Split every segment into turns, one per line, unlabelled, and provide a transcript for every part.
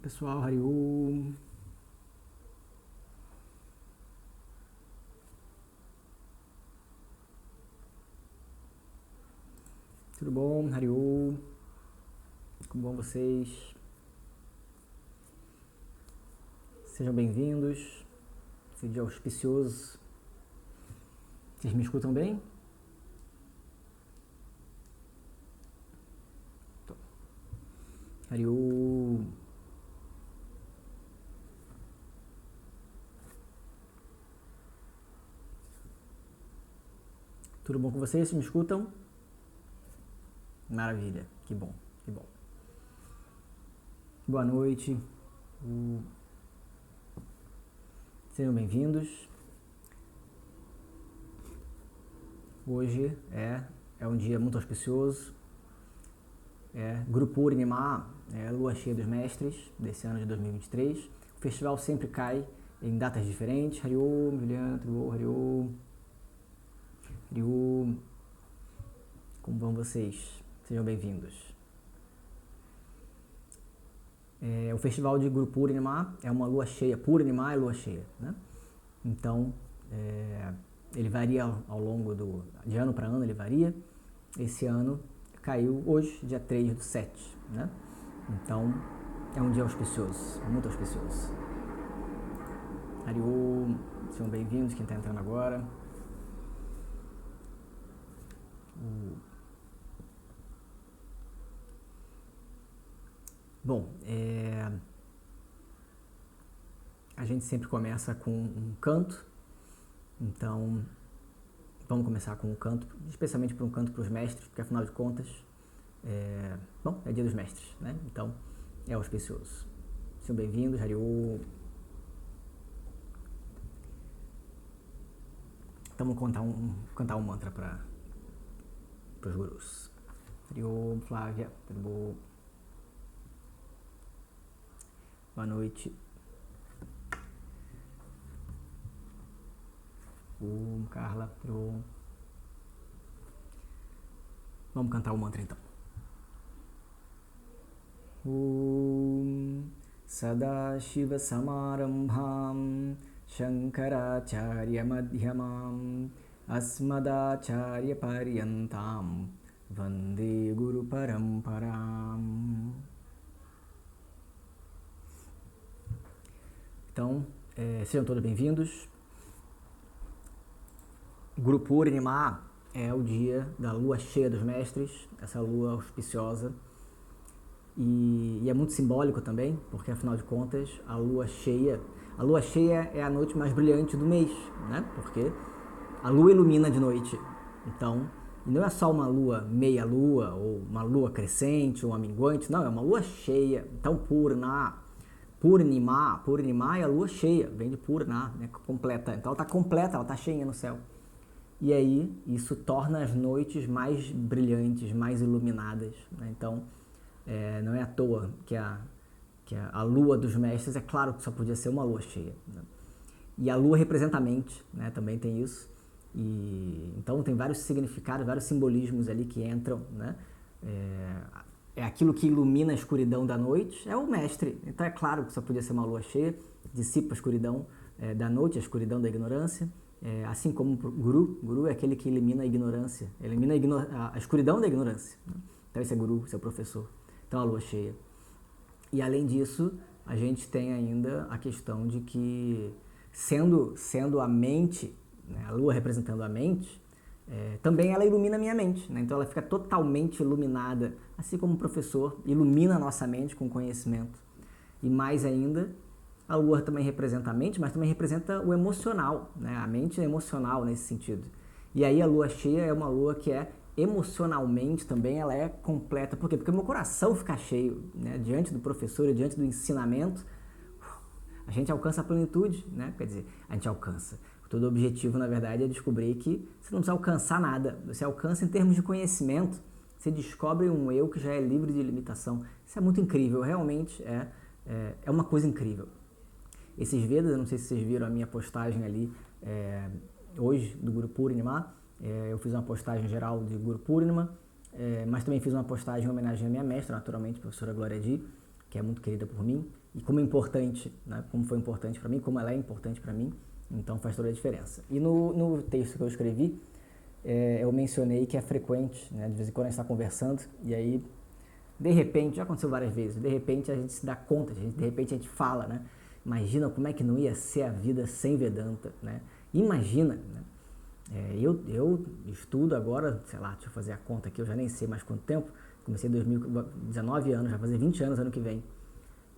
Pessoal, Hariom. Tudo bom, Hariom? Como vão vocês? Sejam bem-vindos. Esse dia auspicioso. Vocês me escutam bem? Hariom. Tudo bom com vocês? Vocês me escutam? Maravilha, que bom, que bom. Boa noite. Sejam bem-vindos. Hoje é um dia muito auspicioso. Guru Purnima, Lua Cheia dos Mestres, desse ano de 2023. O festival sempre cai em datas diferentes. Hariom, Juliana, tudo bom? Hariom. Hariom. Como vão vocês? Sejam bem-vindos. O festival de Guru Purnima é uma lua cheia. Purnima é lua cheia, né? Então, ele varia ao longo de ano para ano, ele varia. Esse ano caiu hoje, dia 3/7, né? Então, é um dia auspicioso, muito auspicioso. Hariom, sejam bem-vindos, quem está entrando agora. Bom, a gente sempre começa com um canto, então vamos começar com um canto, especialmente para um canto para os mestres, porque afinal de contas, é dia dos mestres, né? Então é auspicioso. Sejam bem-vindos, Hariom. Então vamos cantar um mantra para os gurus. Hariom, Flávia, tudo bom? Boa noite. Carla, tudo bom? Vamos cantar o mantra então. Sadashiva Samarambham Shankaracharya Madhyamam Asmadacharya Paryantam Vande Guru Paramparam. Então, sejam todos bem-vindos. Guru Purnima é o dia da lua cheia dos mestres, essa lua auspiciosa. E é muito simbólico também, porque afinal de contas, a lua cheia é a noite mais brilhante do mês, né? Porque a lua ilumina de noite. Então, não é só uma lua meia lua, ou uma lua crescente, ou uma minguante, não, é uma lua cheia. Então, Purnima é a lua cheia, vem de Purna, né, completa. Então ela está completa, ela está cheia no céu. E aí isso torna as noites mais brilhantes, mais iluminadas, né? Então não é à toa que a lua dos mestres, é claro que só podia ser uma lua cheia, né? E a lua representa a mente, né? Também tem isso. E então tem vários significados, vários simbolismos ali que entram, né? É aquilo que ilumina a escuridão da noite, é o mestre. Então é claro que só podia ser uma lua cheia, dissipa a escuridão da noite, a escuridão da ignorância. Assim como o Guru é aquele que elimina a ignorância, elimina a escuridão da ignorância, né? Então esse é Guru, esse é o professor. Então a lua cheia. E além disso, a gente tem ainda a questão de que, sendo a mente, né, a lua representando a mente, também ela ilumina a minha mente, né? Então ela fica totalmente iluminada, assim como o professor ilumina a nossa mente com conhecimento. E mais ainda, a lua também representa a mente, mas também representa o emocional, né? A mente é emocional nesse sentido. E aí a lua cheia é uma lua que emocionalmente também ela é completa. Por quê? Porque o meu coração fica cheio, né? Diante do professor e diante do ensinamento, a gente alcança a plenitude, né? Quer dizer, a gente alcança. Todo o objetivo, na verdade, é descobrir que você não precisa alcançar nada. Você alcança em termos de conhecimento. Você descobre um eu que já é livre de limitação. Isso é muito incrível, realmente é uma coisa incrível. Esses Vedas, eu não sei se vocês viram a minha postagem ali hoje, do Guru Purnima. Eu fiz uma postagem geral de Guru Purnima, mas também fiz uma postagem em homenagem à minha mestra, naturalmente, a professora Glória Di, que é muito querida por mim. e como é importante, né? Como foi importante para mim, como ela é importante para mim, então faz toda a diferença. E no texto que eu escrevi, eu mencionei que é frequente, né? De vez em quando a gente está conversando e aí, de repente, já aconteceu várias vezes, de repente a gente se dá conta, de repente a gente fala, né? Imagina como é que não ia ser a vida sem Vedanta, né? Imagina, né? Eu estudo agora, sei lá, deixa eu fazer a conta aqui, eu já nem sei mais quanto tempo, comecei em 2019 anos, já vai fazer 20 anos ano que vem.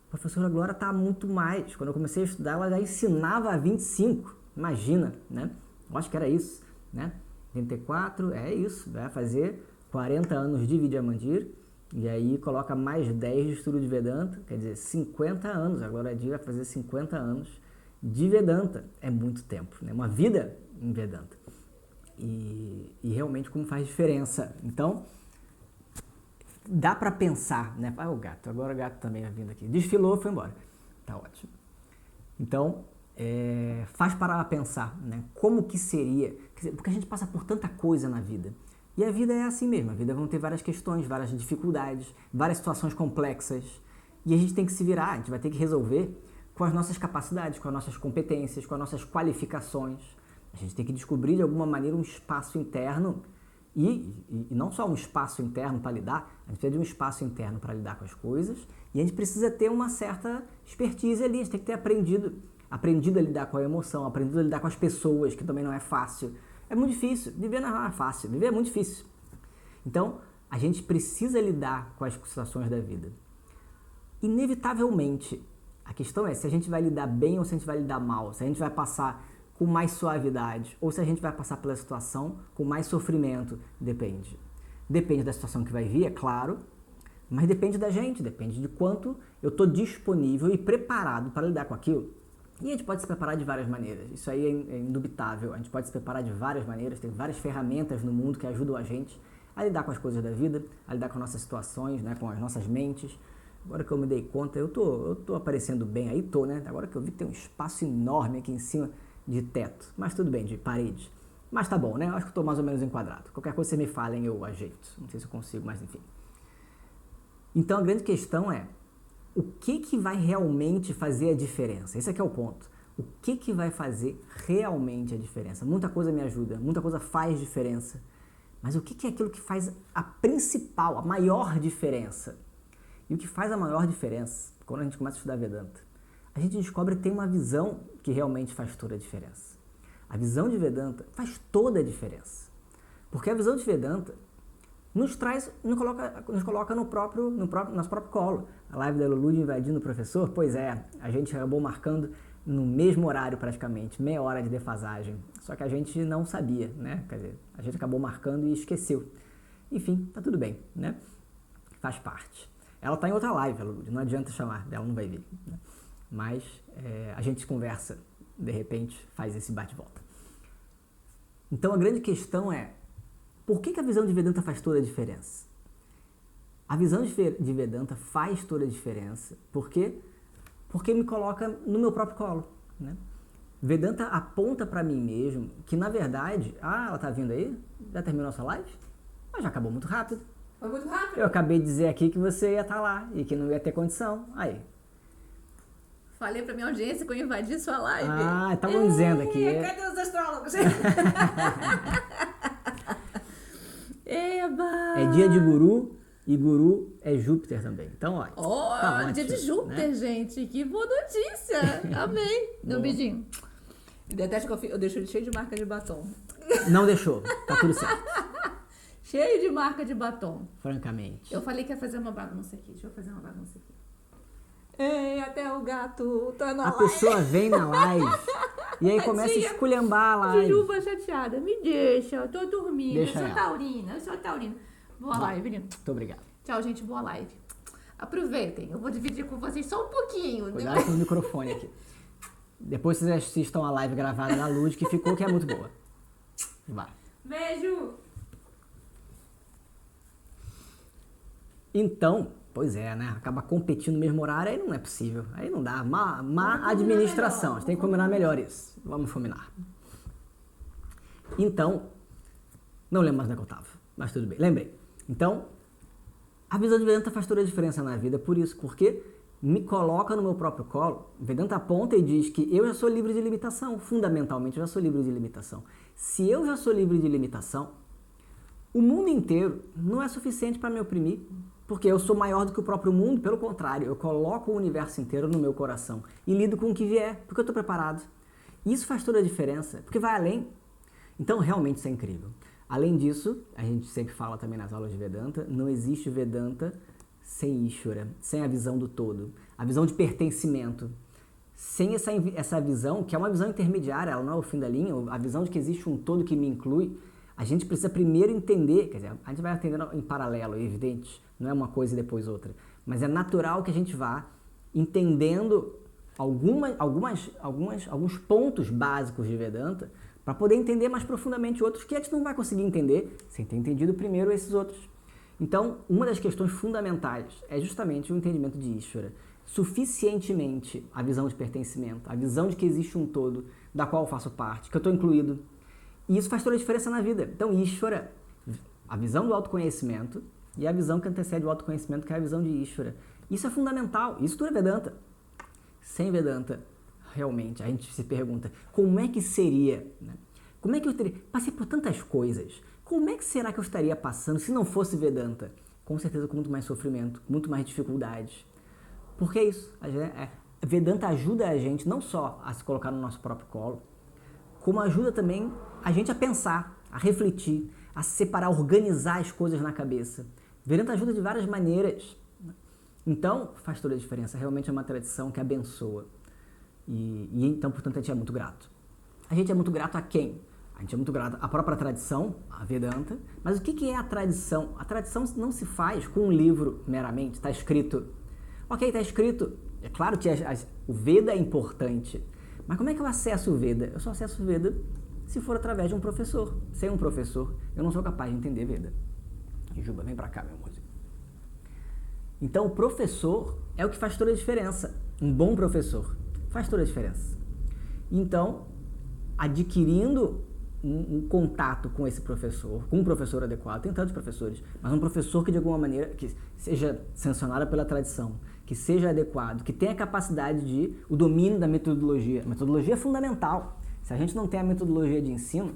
A professora Glória está muito mais, quando eu comecei a estudar ela já ensinava há 25, imagina, né? Eu acho que era isso, né? 34, é isso, vai fazer 40 anos de Vidyamandira, e aí coloca mais 10 de estudo de Vedanta, quer dizer, 50 anos, agora a Dia vai fazer 50 anos de Vedanta, é muito tempo, né? Uma vida em Vedanta. E realmente como faz diferença. Então, dá para pensar, né? Ah, o gato, agora o gato também vai vindo aqui. Desfilou, foi embora. Tá ótimo. Então, faz parar a pensar, né? Como que seria? Porque a gente passa por tanta coisa na vida. E a vida é assim mesmo. A vida vão ter várias questões, várias dificuldades, várias situações complexas. E a gente tem que se virar, a gente vai ter que resolver com as nossas capacidades, com as nossas competências, com as nossas qualificações. A gente tem que descobrir de alguma maneira um espaço interno e não só um espaço interno para lidar, a gente precisa de um espaço interno para lidar com as coisas e a gente precisa ter uma certa expertise ali, a gente tem que ter aprendido a lidar com a emoção, aprendido a lidar com as pessoas, que também não é fácil. É muito difícil, viver não é fácil, viver é muito difícil. Então, a gente precisa lidar com as situações da vida. Inevitavelmente, a questão é se a gente vai lidar bem ou se a gente vai lidar mal, se a gente vai passar com mais suavidade, ou se a gente vai passar pela situação com mais sofrimento, depende. Depende da situação que vai vir, é claro, mas depende da gente, depende de quanto eu estou disponível e preparado para lidar com aquilo. E a gente pode se preparar de várias maneiras, isso aí é indubitável, a gente pode se preparar de várias maneiras, tem várias ferramentas no mundo que ajudam a gente a lidar com as coisas da vida, a lidar com nossas situações, né, com as nossas mentes. Agora que eu me dei conta, eu tô aparecendo bem aí, né? Agora que eu vi que tem um espaço enorme aqui em cima de teto, mas tudo bem, de parede. Mas tá bom, né? Eu acho que eu tô mais ou menos enquadrado. Qualquer coisa você me falem, eu ajeito. Não sei se eu consigo, mas enfim. Então a grande questão é, o que vai realmente fazer a diferença? Esse aqui é o ponto. O que vai fazer realmente a diferença? Muita coisa me ajuda, muita coisa faz diferença. Mas o que é aquilo que faz a principal, a maior diferença? E o que faz a maior diferença, quando a gente começa a estudar Vedanta, a gente descobre que tem uma visão que realmente faz toda a diferença. A visão de Vedanta faz toda a diferença. Porque a visão de Vedanta nos coloca no nosso próprio colo. A live da Lulu de invadindo o professor, pois é, a gente acabou marcando no mesmo horário praticamente, meia hora de defasagem. Só que a gente não sabia, né? Quer dizer, a gente acabou marcando e esqueceu. Enfim, tá tudo bem, né? Faz parte. Ela tá em outra live, a Lulu, não adianta chamar, ela não vai vir, né? Mas a gente conversa, de repente, faz esse bate-volta. Então a grande questão é, por que a visão de Vedanta faz toda a diferença? A visão de Vedanta faz toda a diferença, porque me coloca no meu próprio colo, né? Vedanta aponta para mim mesmo que, na verdade, ela tá vindo aí? Já terminou nossa live? Mas já acabou muito rápido.
Foi muito rápido.
Eu acabei de dizer aqui que você ia estar lá e que não ia ter condição. Aí.
Falei pra minha audiência que eu invadi sua live.
Estavam dizendo aqui.
Cadê os astrólogos? Eba!
É dia de Guru e Guru é Júpiter também. Então, olha.
Tá ótimo, dia de Júpiter, né? Gente. Que boa notícia. Amém. Deu um beijinho. Deteste que eu deixo ele cheio de marca de batom.
Não deixou. Tá tudo certo.
Cheio de marca de batom.
Francamente.
Eu falei que ia fazer uma bagunça aqui. Deixa eu fazer uma bagunça aqui. Ei, até o gato tá na live.
A pessoa vem na live e aí começa a esculhambar a live.
Jujuba chateada. Me deixa, eu tô dormindo.
Deixa
eu sou taurina. Boa live, menino.
Muito obrigado.
Tchau, gente. Boa live. Aproveitem. Eu vou dividir com vocês só um pouquinho.
Cuidado com o microfone aqui. Depois vocês assistam a live gravada da Lud, que ficou, que é muito boa. Vai.
Beijo.
Então, pois é, né? Acaba competindo no mesmo horário, aí não é possível. Aí não dá. Má administração. A gente tem que combinar melhor isso. Vamos combinar. Então, não lembro mais onde é que eu tava, mas tudo bem. Lembrei. Então, a visão de Vedanta faz toda a diferença na vida, por isso, porque me coloca no meu próprio colo, Vedanta aponta e diz que eu já sou livre de limitação, fundamentalmente eu já sou livre de limitação. Se eu já sou livre de limitação, o mundo inteiro não é suficiente para me oprimir, porque eu sou maior do que o próprio mundo, pelo contrário, eu coloco o universo inteiro no meu coração e lido com o que vier, porque eu estou preparado. Isso faz toda a diferença, porque vai além. Então, realmente, isso é incrível. Além disso, a gente sempre fala também nas aulas de Vedanta, não existe Vedanta sem Ishvara, sem a visão do todo, a visão de pertencimento. Sem essa visão, que é uma visão intermediária, ela não é o fim da linha, a visão de que existe um todo que me inclui, a gente precisa primeiro entender, quer dizer, a gente vai atendendo em paralelo, é evidente, não é uma coisa e depois outra, mas é natural que a gente vá entendendo alguns pontos básicos de Vedanta para poder entender mais profundamente outros que a gente não vai conseguir entender sem ter entendido primeiro esses outros. Então, uma das questões fundamentais é justamente o entendimento de Ishvara, suficientemente a visão de pertencimento, a visão de que existe um todo da qual eu faço parte, que eu estou incluído. E isso faz toda a diferença na vida. Então, Ishvara, a visão do autoconhecimento e a visão que antecede o autoconhecimento, que é a visão de Ishvara. Isso é fundamental. Isso tudo é Vedanta. Sem Vedanta, realmente, a gente se pergunta, como é que seria, né? Como é que eu teria... Passei por tantas coisas. Como é que será que eu estaria passando se não fosse Vedanta? Com certeza com muito mais sofrimento, muito mais dificuldades. Por que isso? Vedanta ajuda a gente não só a se colocar no nosso próprio colo, como ajuda também a gente a pensar, a refletir, a separar, a organizar as coisas na cabeça. Vedanta ajuda de várias maneiras. Então, faz toda a diferença. Realmente é uma tradição que abençoa. E então, portanto, a gente é muito grato. A gente é muito grato a quem? A gente é muito grato à própria tradição, a Vedanta. Mas o que é a tradição? A tradição não se faz com um livro meramente, está escrito. Ok, está escrito. É claro que o Veda é importante. Mas como é que eu acesso o Veda? Eu só acesso o Veda se for através de um professor. Sem um professor, eu não sou capaz de entender Veda. E Juba, vem pra cá, meu amorzinho. Então, o professor é o que faz toda a diferença. Um bom professor faz toda a diferença. Então, adquirindo um contato com esse professor, com um professor adequado, tem tantos professores, mas um professor que de alguma maneira, que seja sancionado pela tradição, que seja adequado, que tenha capacidade de o domínio da metodologia. A metodologia é fundamental. Se a gente não tem a metodologia de ensino,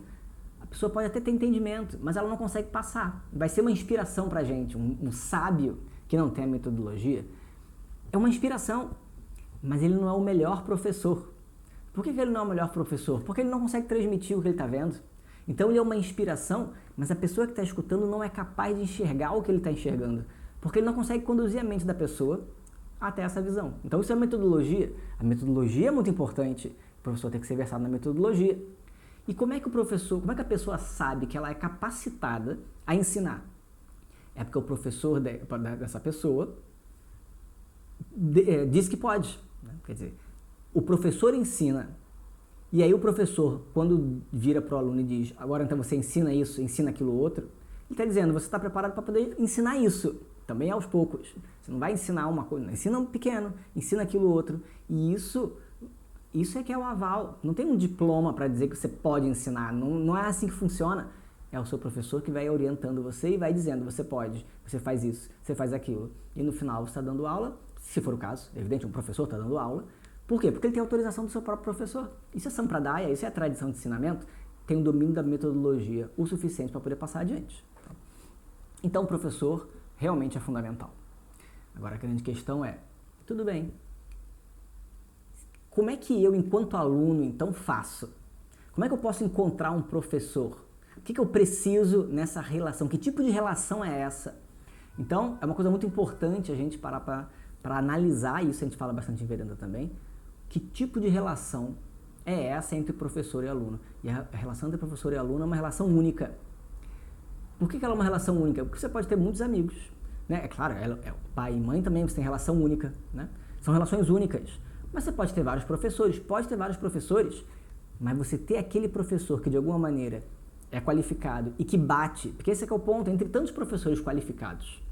a pessoa pode até ter entendimento, mas ela não consegue passar. Vai ser uma inspiração pra gente. Um sábio que não tem a metodologia é uma inspiração, mas ele não é o melhor professor. Por que ele não é o melhor professor? Porque ele não consegue transmitir o que ele está vendo. Então ele é uma inspiração, mas a pessoa que está escutando não é capaz de enxergar o que ele está enxergando, porque ele não consegue conduzir a mente da pessoa até essa visão. Então isso é a metodologia. A metodologia é muito importante. O professor tem que ser versado na metodologia. E como é que a pessoa sabe que ela é capacitada a ensinar? É porque o professor dessa pessoa diz que pode. Né? Quer dizer, o professor ensina, e aí o professor, quando vira para o aluno e diz, agora então você ensina isso, ensina aquilo outro, ele está dizendo, você está preparado para poder ensinar isso, também aos poucos. Você não vai ensinar uma coisa, ensina um pequeno, ensina aquilo outro, e isso é que é o aval. Não tem um diploma para dizer que você pode ensinar, não é assim que funciona. É o seu professor que vai orientando você e vai dizendo, você pode, você faz isso, você faz aquilo. E no final você está dando aula, se for o caso, é evidente, um professor está dando aula. Por quê? Porque ele tem autorização do seu próprio professor. Isso é Sampradaya, isso é a tradição de ensinamento, tem o domínio da metodologia o suficiente para poder passar adiante. Então o professor realmente é fundamental. Agora a grande questão é, tudo bem, como é que eu, enquanto aluno, então faço? Como é que eu posso encontrar um professor? O que eu preciso nessa relação? Que tipo de relação é essa? Então, é uma coisa muito importante a gente parar para analisar, isso a gente fala bastante em Vedanta também, que tipo de relação é essa entre professor e aluno? E a relação entre professor e aluno é uma relação única. Por que ela é uma relação única? Porque você pode ter muitos amigos. Né? É claro, pai e mãe também você tem relação única. Né? São relações únicas. Mas você pode ter vários professores, mas você ter aquele professor que de alguma maneira é qualificado e que bate, porque esse é que é o ponto, entre tantos professores qualificados.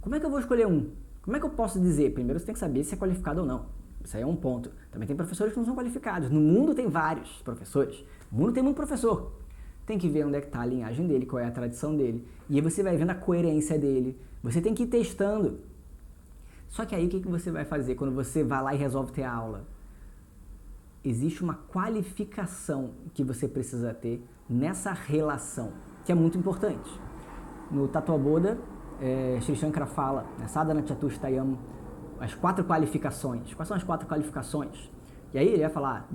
Como é que eu vou escolher um? Como é que eu posso dizer? Primeiro você tem que saber se é qualificado ou não. Isso aí é um ponto. Também tem professores que não são qualificados. No mundo tem vários professores. No mundo tem muito professor. Tem que ver onde é que está a linhagem dele, qual é a tradição dele. E aí você vai vendo a coerência dele. Você tem que ir testando. Só que aí o que você vai fazer quando você vai lá e resolve ter a aula? Existe uma qualificação que você precisa ter nessa relação, que é muito importante. No Tattva Bodha, Sri Shankara fala, Sadhana Chatushthayam, as 4 qualificações. Quais são as 4 qualificações? E aí ele vai falar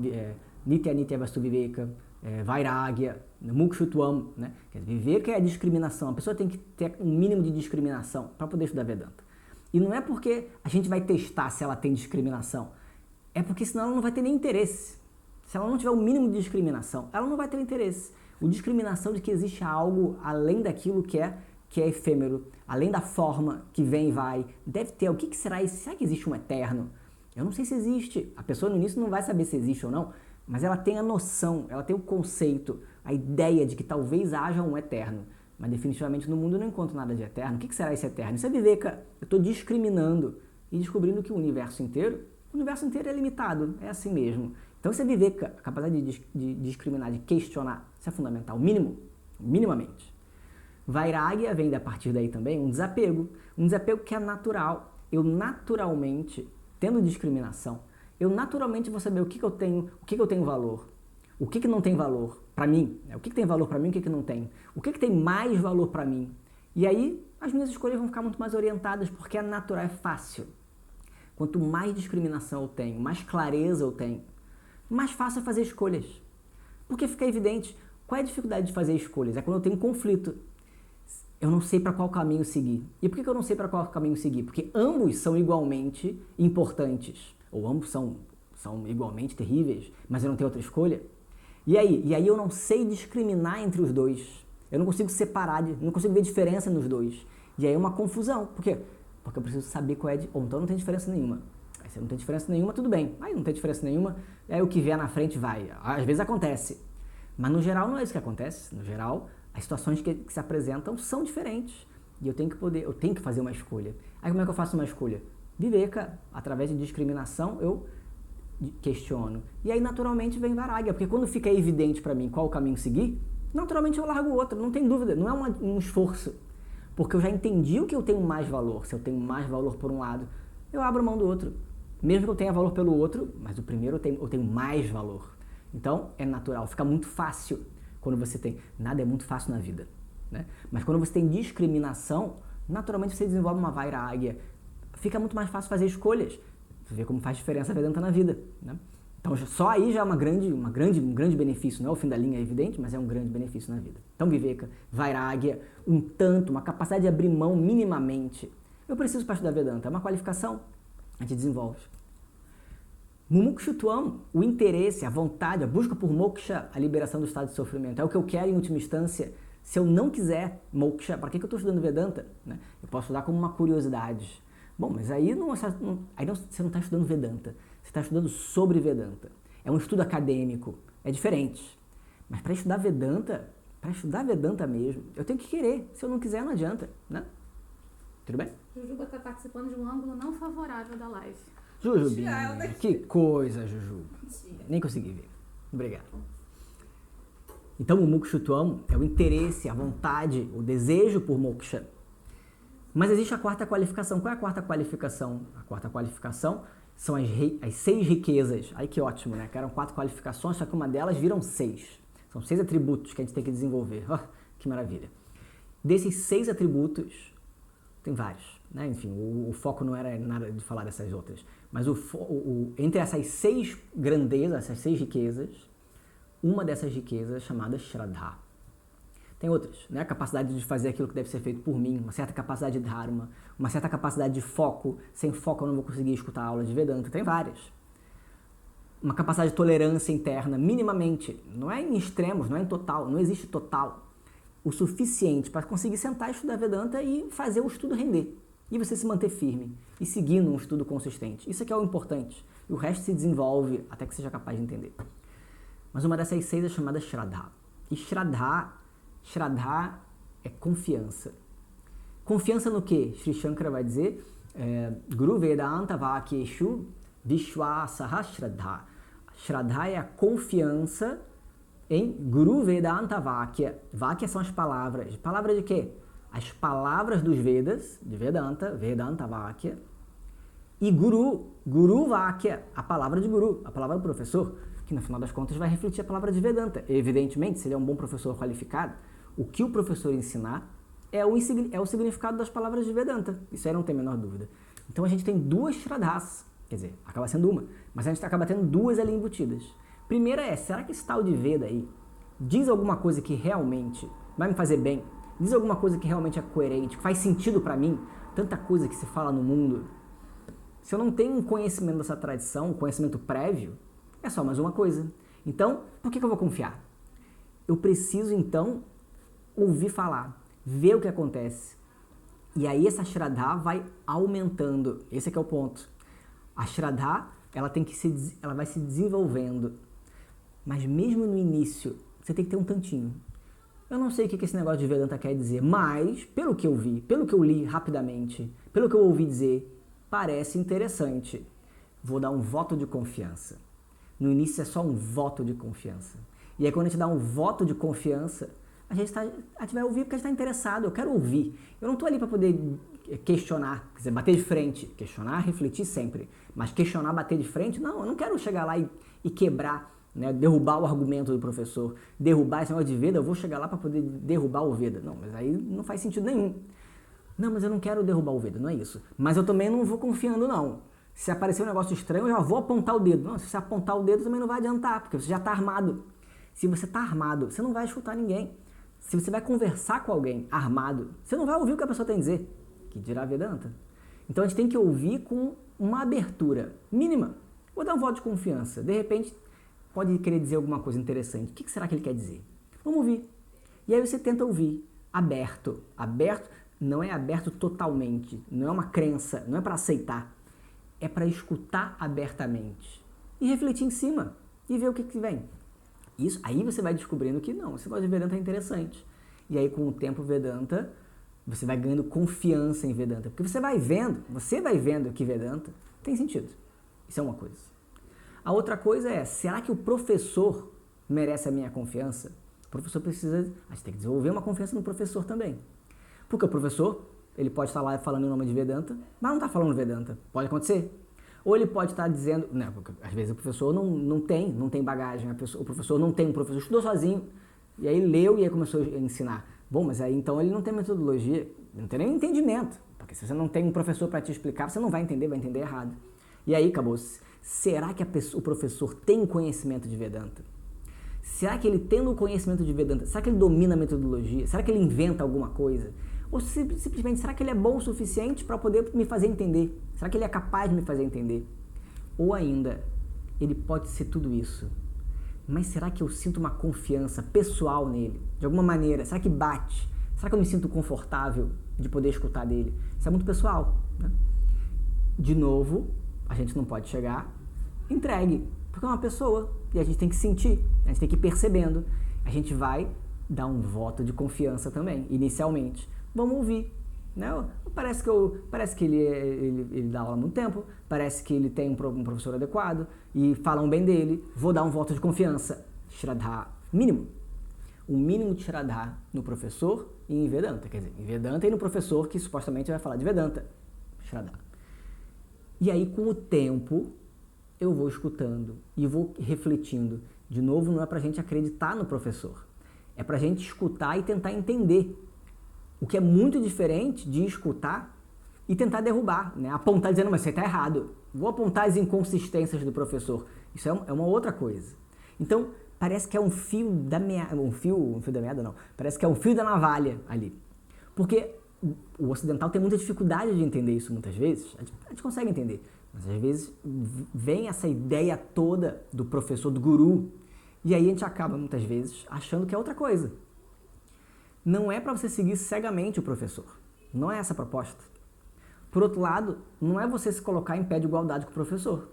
Nitya Nitya Vastu Viveka, Vairagya, Mukshutvam, né? Viveka é a discriminação. A pessoa tem que ter um mínimo de discriminação para poder estudar Vedanta. E não é porque a gente vai testar se ela tem discriminação, é porque senão ela não vai ter nem interesse. Se ela não tiver o mínimo de discriminação, ela não vai ter interesse. O discriminação de que existe algo além daquilo que é efêmero, além da forma que vem e vai. Deve ter. O que será isso? Será que existe um eterno? Eu não sei se existe. A pessoa no início não vai saber se existe ou não, mas ela tem a noção, ela tem o conceito, a ideia de que talvez haja um eterno. Mas definitivamente no mundo eu não encontro nada de eterno. O que será esse eterno? Isso é Viveka. Eu estou discriminando e descobrindo que o universo inteiro é limitado. É assim mesmo. Então isso é Viveka, a capacidade de discriminar, de questionar. Isso é fundamental. Minimamente. Vairagya vem a partir daí também um desapego que é natural. Eu naturalmente, tendo discriminação, eu naturalmente vou saber o que eu tenho valor, o que não tem valor para mim, o que tem valor para mim, o que não tem, o que tem mais valor para mim. E aí as minhas escolhas vão ficar muito mais orientadas, porque é natural, é fácil. Quanto mais discriminação eu tenho, mais clareza eu tenho, mais fácil é fazer escolhas. Porque fica evidente, qual é a dificuldade de fazer escolhas? É quando eu tenho conflito. Eu não sei para qual caminho seguir. E por que eu não sei para qual caminho seguir? Porque ambos são igualmente importantes. Ou ambos são igualmente terríveis, mas eu não tenho outra escolha. E aí eu não sei discriminar entre os dois. Eu não consigo separar, não consigo ver diferença nos dois. E aí é uma confusão. Por quê? Porque eu preciso saber qual é ou então não tem diferença nenhuma. Aí se não tem diferença nenhuma, tudo bem. Aí não tem diferença nenhuma, aí o que vier na frente vai. Às vezes acontece. Mas no geral não é isso que acontece. No geral, as situações que se apresentam são diferentes. E eu tenho que fazer uma escolha. Aí como é que eu faço uma escolha? Viveka, através de discriminação, eu questiono. E aí naturalmente vem Vairagya, porque quando fica evidente para mim qual o caminho seguir, naturalmente eu largo o outro, não tem dúvida, não é um esforço. Porque eu já entendi o que eu tenho mais valor. Se eu tenho mais valor por um lado, eu abro mão do outro. Mesmo que eu tenha valor pelo outro, mas o primeiro eu tenho mais valor. Então é natural, fica muito fácil quando você tem. Nada é muito fácil na vida, né? Mas quando você tem discriminação, naturalmente você desenvolve uma Vairagya. Fica muito mais fácil fazer escolhas. Você vê como faz diferença a Vedanta na vida, né? Então só aí já é um grande benefício. Não é o fim da linha, é evidente, mas é um grande benefício na vida. Então Viveka, Vairagya, uma capacidade de abrir mão minimamente. Eu preciso para estudar Vedanta, é uma qualificação, a gente desenvolve. Mumukshutvam, o interesse, a vontade, a busca por moksha, a liberação do estado de sofrimento. É o que eu quero em última instância. Se eu não quiser moksha, para que eu estou estudando Vedanta? Né? Eu posso estudar como uma curiosidade. Bom, mas aí você não está estudando Vedanta, você está estudando sobre Vedanta. É um estudo acadêmico, é diferente. Mas para estudar Vedanta mesmo, eu tenho que querer. Se eu não quiser, não adianta, né? Tudo bem?
Jujuba está participando de um ângulo não favorável da live.
Jujubinha, que coisa, Jujuba. Nem consegui ver. Obrigado. Então, o Mukshutvam é o interesse, a vontade, o desejo por moksha. Mas existe a quarta qualificação. Qual é a quarta qualificação? A quarta qualificação são as 6 riquezas. Aí que ótimo, né? Que eram 4 qualificações, só que uma delas viram 6. São 6 atributos que a gente tem que desenvolver. Oh, que maravilha. Desses 6 atributos, tem vários, né? Enfim, o foco não era nada de falar dessas outras. Mas entre essas 6 grandezas, essas 6 riquezas, uma dessas riquezas é chamada Shraddha. Tem outras, né? A capacidade de fazer aquilo que deve ser feito por mim, uma certa capacidade de dharma, uma certa capacidade de foco. Sem foco eu não vou conseguir escutar a aula de Vedanta. Tem várias. Uma capacidade de tolerância interna, minimamente. Não é em extremos, não é em total, não existe total. O suficiente para conseguir sentar e estudar Vedanta e fazer o estudo render. E você se manter firme e seguindo um estudo consistente. Isso aqui é o importante. E o resto se desenvolve até que seja capaz de entender. Mas uma dessas 6 é chamada Shraddha. E Shraddha é confiança. Confiança no quê? Sri Shankara vai dizer, Guru Vedanta Vakyeshu Vishwasaha Shraddha. Shraddha é a confiança em Guru Vedanta Vakya. Vakya são as palavras. Palavra de quê? As palavras dos Vedas, de Vedanta, Vedanta Vakya, E Guru Vakya, a palavra de Guru, a palavra do professor, que no final das contas vai refletir a palavra de Vedanta. Evidentemente, se ele é um bom professor qualificado, o que o professor ensinar é o significado das palavras de Vedanta. Isso aí não tem a menor dúvida. Então a gente tem duas Shraddhas, quer dizer, acaba sendo uma, mas a gente acaba tendo duas ali embutidas. Primeira é, será que esse tal de Veda aí diz alguma coisa que realmente vai me fazer bem? Diz alguma coisa que realmente é coerente, que faz sentido para mim? Tanta coisa que se fala no mundo. Se eu não tenho um conhecimento dessa tradição, um conhecimento prévio, é só mais uma coisa. Então, por que eu vou confiar? Eu preciso, então, ouvir falar, ver o que acontece. E aí essa Shraddha vai aumentando. Esse é que é o ponto. A Shraddha, ela vai se desenvolvendo. Mas mesmo no início, você tem que ter um tantinho. Eu não sei o que esse negócio de Vedanta quer dizer, mas, pelo que eu vi, pelo que eu li rapidamente, pelo que eu ouvi dizer, parece interessante. Vou dar um voto de confiança. No início é só um voto de confiança. E aí quando a gente dá um voto de confiança, a gente vai ouvir porque a gente está interessado. Eu quero ouvir. Eu não estou ali para poder questionar, quer dizer, bater de frente. Questionar, refletir sempre. Mas questionar, bater de frente, não. Eu não quero chegar lá e quebrar, né, derrubar o argumento do professor. Derrubar esse negócio de Veda, eu vou chegar lá para poder derrubar o Veda. Não, mas aí não faz sentido nenhum. Não, mas eu não quero derrubar o Veda, não é isso. Mas eu também não vou confiando, não. Se aparecer um negócio estranho, eu já vou apontar o dedo. Não, se você apontar o dedo também não vai adiantar, porque você já está armado. Se você está armado, você não vai escutar ninguém. Se você vai conversar com alguém armado, você não vai ouvir o que a pessoa tem a dizer, que dirá Vedanta. Então a gente tem que ouvir com uma abertura mínima. Vou dar um voto de confiança. De repente, pode querer dizer alguma coisa interessante. O que será que ele quer dizer? Vamos ouvir. E aí você tenta ouvir, aberto. Aberto não é aberto totalmente, não é uma crença, não é para aceitar. É para escutar abertamente e refletir em cima e ver o que vem. Isso, aí você vai descobrindo que não, esse negócio de Vedanta é interessante. E aí com o tempo Vedanta, você vai ganhando confiança em Vedanta. Porque você vai vendo que Vedanta tem sentido. Isso é uma coisa. A outra coisa é, será que o professor merece a minha confiança? O professor precisa, a gente tem que desenvolver uma confiança no professor também. Porque o professor, ele pode estar lá falando em nome de Vedanta, mas não está falando Vedanta. Pode acontecer. Ou ele pode estar dizendo, né, porque às vezes o professor não tem bagagem, o professor não tem um professor, estudou sozinho, e aí leu e aí começou a ensinar. Bom, mas aí então ele não tem metodologia, não tem nem entendimento, porque se você não tem um professor para te explicar, você não vai entender errado. E aí acabou. Será que o professor tem conhecimento de Vedanta? Será que ele tendo o conhecimento de Vedanta, será que ele domina a metodologia? Será que ele inventa alguma coisa? Ou simplesmente, será que ele é bom o suficiente para poder me fazer entender? Será que ele é capaz de me fazer entender? Ou ainda, ele pode ser tudo isso, mas será que eu sinto uma confiança pessoal nele? De alguma maneira, será que bate? Será que eu me sinto confortável de poder escutar dele? Isso é muito pessoal, né? De novo, a gente não pode chegar entregue, porque é uma pessoa e a gente tem que sentir, a gente tem que ir percebendo. A gente vai dar um voto de confiança também, inicialmente. Vamos ouvir, né? Parece que ele dá aula há muito tempo, parece que ele tem um professor adequado e falam bem dele, vou dar um voto de confiança. Shraddha mínimo. O mínimo de Shraddha no professor e em Vedanta, quer dizer, em Vedanta e no professor que supostamente vai falar de Vedanta. Shraddha. E aí com o tempo eu vou escutando e vou refletindo. De novo, não é pra gente acreditar no professor, é pra gente escutar e tentar entender. O que é muito diferente de escutar e tentar derrubar, né? Apontar dizendo, mas você está errado. Vou apontar as inconsistências do professor. Isso é uma outra coisa. Então, parece que é um fio da meada, parece que é um fio da navalha ali. Porque o ocidental tem muita dificuldade de entender isso muitas vezes. A gente consegue entender, mas às vezes vem essa ideia toda do professor, do guru, e aí a gente acaba muitas vezes achando que é outra coisa. Não é para você seguir cegamente o professor. Não é essa a proposta. Por outro lado, não é você se colocar em pé de igualdade com o professor.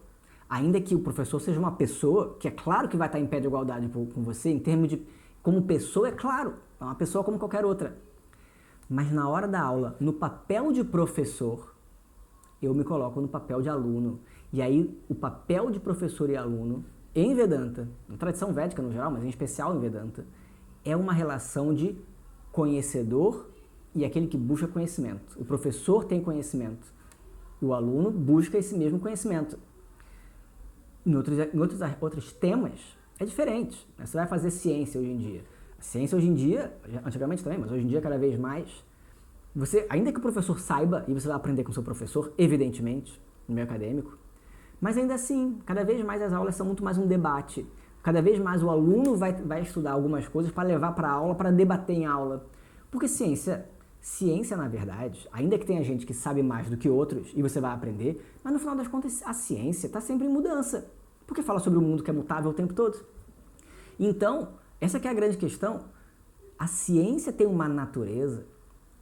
Ainda que o professor seja uma pessoa, que é claro que vai estar em pé de igualdade com você, em termos de... Como pessoa, é claro. É uma pessoa como qualquer outra. Mas na hora da aula, no papel de professor, eu me coloco no papel de aluno. E aí, o papel de professor e aluno, em Vedanta, na tradição védica no geral, mas em especial em Vedanta, é uma relação de conhecedor e aquele que busca conhecimento. O professor tem conhecimento E o aluno busca esse mesmo conhecimento. Em outros temas, é diferente. Você vai fazer ciência hoje em dia. A ciência hoje em dia, antigamente também, mas hoje em dia cada vez mais, ainda que o professor saiba, e você vai aprender com o seu professor, evidentemente, no meio acadêmico, mas ainda assim, cada vez mais as aulas são muito mais um debate. Cada vez mais o aluno vai estudar algumas coisas para levar para a aula, para debater em aula. Porque ciência, na verdade, ainda que tenha gente que sabe mais do que outros, e você vai aprender, mas no final das contas a ciência está sempre em mudança. Porque fala sobre um mundo que é mutável o tempo todo. Então, essa que é a grande questão. A ciência tem uma natureza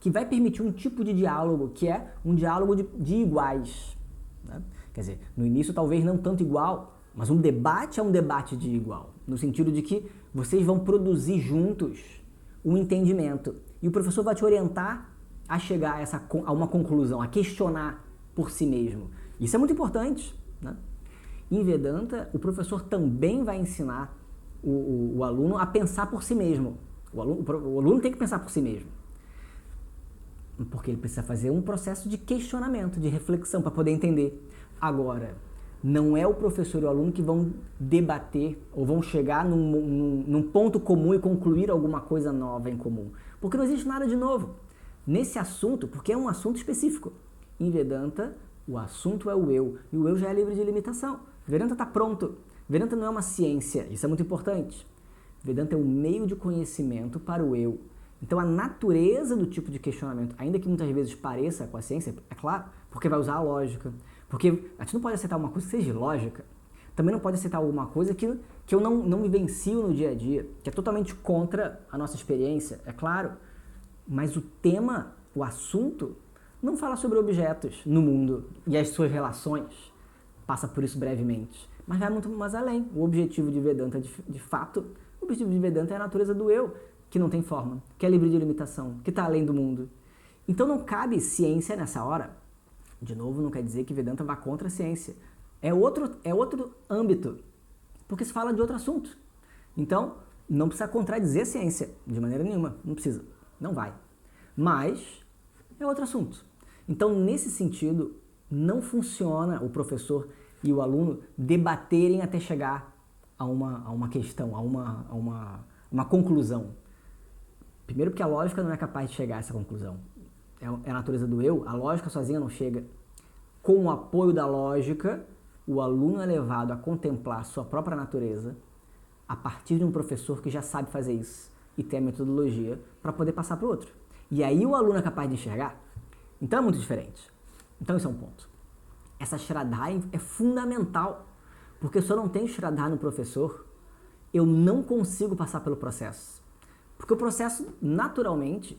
que vai permitir um tipo de diálogo, que é um diálogo de iguais. Né? Quer dizer, no início talvez não tanto igual, mas um debate é um debate de igual, no sentido de que vocês vão produzir juntos um entendimento e o professor vai te orientar a chegar a uma conclusão, a questionar por si mesmo. Isso é muito importante. Né? Em Vedanta, o professor também vai ensinar o aluno a pensar por si mesmo. O aluno tem que pensar por si mesmo. Porque ele precisa fazer um processo de questionamento, de reflexão para poder entender. Agora, não é o professor e o aluno que vão debater ou vão chegar num ponto comum e concluir alguma coisa nova em comum. Porque não existe nada de novo nesse assunto, porque é um assunto específico. Em Vedanta, o assunto é o eu, e o eu já é livre de limitação. Vedanta está pronto. Vedanta não é uma ciência, isso é muito importante. Vedanta é um meio de conhecimento para o eu. Então a natureza do tipo de questionamento, ainda que muitas vezes pareça com a ciência, é claro, porque vai usar a lógica. Porque a gente não pode aceitar uma coisa que seja lógica, também não pode aceitar alguma coisa que eu não vivencio no dia a dia, que é totalmente contra a nossa experiência, é claro. Mas o tema, o assunto, não fala sobre objetos no mundo e as suas relações, passa por isso brevemente. Mas vai muito mais além. O objetivo de Vedanta, de fato, o objetivo de Vedanta é a natureza do eu, que não tem forma, que é livre de limitação, que está além do mundo. Então não cabe ciência nessa hora. De novo, não quer dizer que Vedanta vá contra a ciência. É outro âmbito, porque se fala de outro assunto. Então, não precisa contradizer a ciência, de maneira nenhuma, não precisa, não vai. Mas é outro assunto. Então, nesse sentido, não funciona o professor e o aluno debaterem até chegar a uma questão, a uma conclusão. Primeiro porque a lógica não é capaz de chegar a essa conclusão. É a natureza do eu, a lógica sozinha não chega. Com o apoio da lógica, o aluno é levado a contemplar sua própria natureza a partir de um professor que já sabe fazer isso e tem a metodologia para poder passar para o outro. E aí o aluno é capaz de enxergar. Então é muito diferente. Então esse é um ponto. Essa Shraddha é fundamental, porque se eu não tenho Shraddha no professor, eu não consigo passar pelo processo. Porque o processo, naturalmente,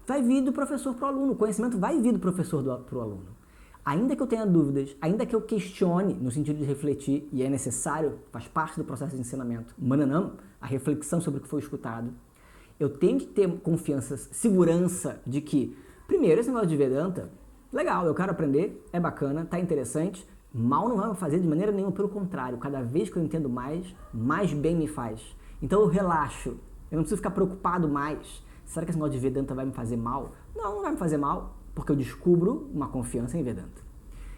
vai vir do professor para o aluno, o conhecimento vai vir do professor para o aluno. Ainda que eu tenha dúvidas, ainda que eu questione, no sentido de refletir, e é necessário, faz parte do processo de ensinamento, mananam, a reflexão sobre o que foi escutado, eu tenho que ter confiança, segurança de que, primeiro, esse negócio de Vedanta, legal, eu quero aprender, é bacana, tá interessante, mal não vai me fazer de maneira nenhuma, pelo contrário, cada vez que eu entendo mais bem me faz. Então eu relaxo, eu não preciso ficar preocupado mais. Será que esse negócio de Vedanta vai me fazer mal? Não, não vai me fazer mal, porque eu descubro uma confiança em Vedanta.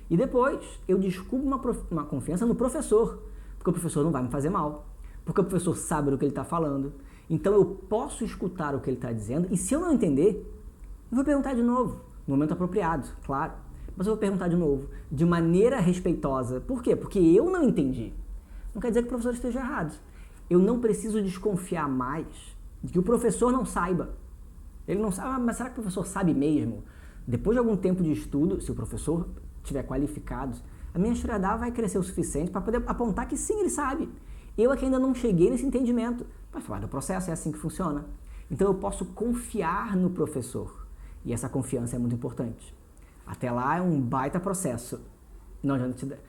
E depois, eu descubro uma confiança no professor, porque o professor não vai me fazer mal, porque o professor sabe do que ele está falando. Então eu posso escutar o que ele está dizendo, e se eu não entender, eu vou perguntar de novo, no momento apropriado, claro. Mas eu vou perguntar de novo, de maneira respeitosa. Por quê? Porque eu não entendi. Não quer dizer que o professor esteja errado. Eu não preciso desconfiar mais de que o professor não saiba. Ele não sabe, mas será que o professor sabe mesmo? Depois de algum tempo de estudo, se o professor estiver qualificado, a minha Shraddha vai crescer o suficiente para poder apontar que sim, ele sabe. Eu é que ainda não cheguei nesse entendimento. Mas falar do processo é assim que funciona. Então eu posso confiar no professor. E essa confiança é muito importante. Até lá é um baita processo. Não adianta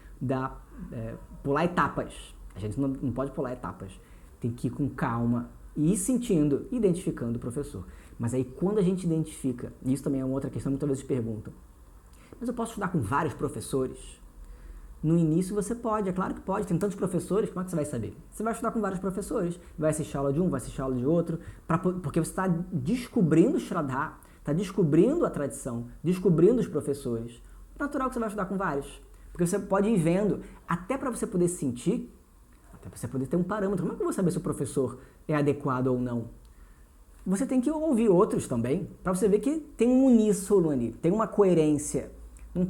pular etapas. A gente não pode pular etapas. Tem que ir com calma e ir sentindo, identificando o professor. Mas aí quando a gente identifica, e isso também é uma outra questão, muitas vezes perguntam, mas eu posso estudar com vários professores? No início você pode, é claro que pode, tem tantos professores, como é que você vai saber? Você vai estudar com vários professores, vai assistir aula de um, vai assistir aula de outro, porque você está descobrindo o Shraddha, está descobrindo a tradição, descobrindo os professores, é natural que você vai estudar com vários. Porque você pode ir vendo, até para você poder sentir, até para você poder ter um parâmetro. Como é que eu vou saber se o professor é adequado ou não? Você tem que ouvir outros também, para você ver que tem um uníssono ali, tem uma coerência.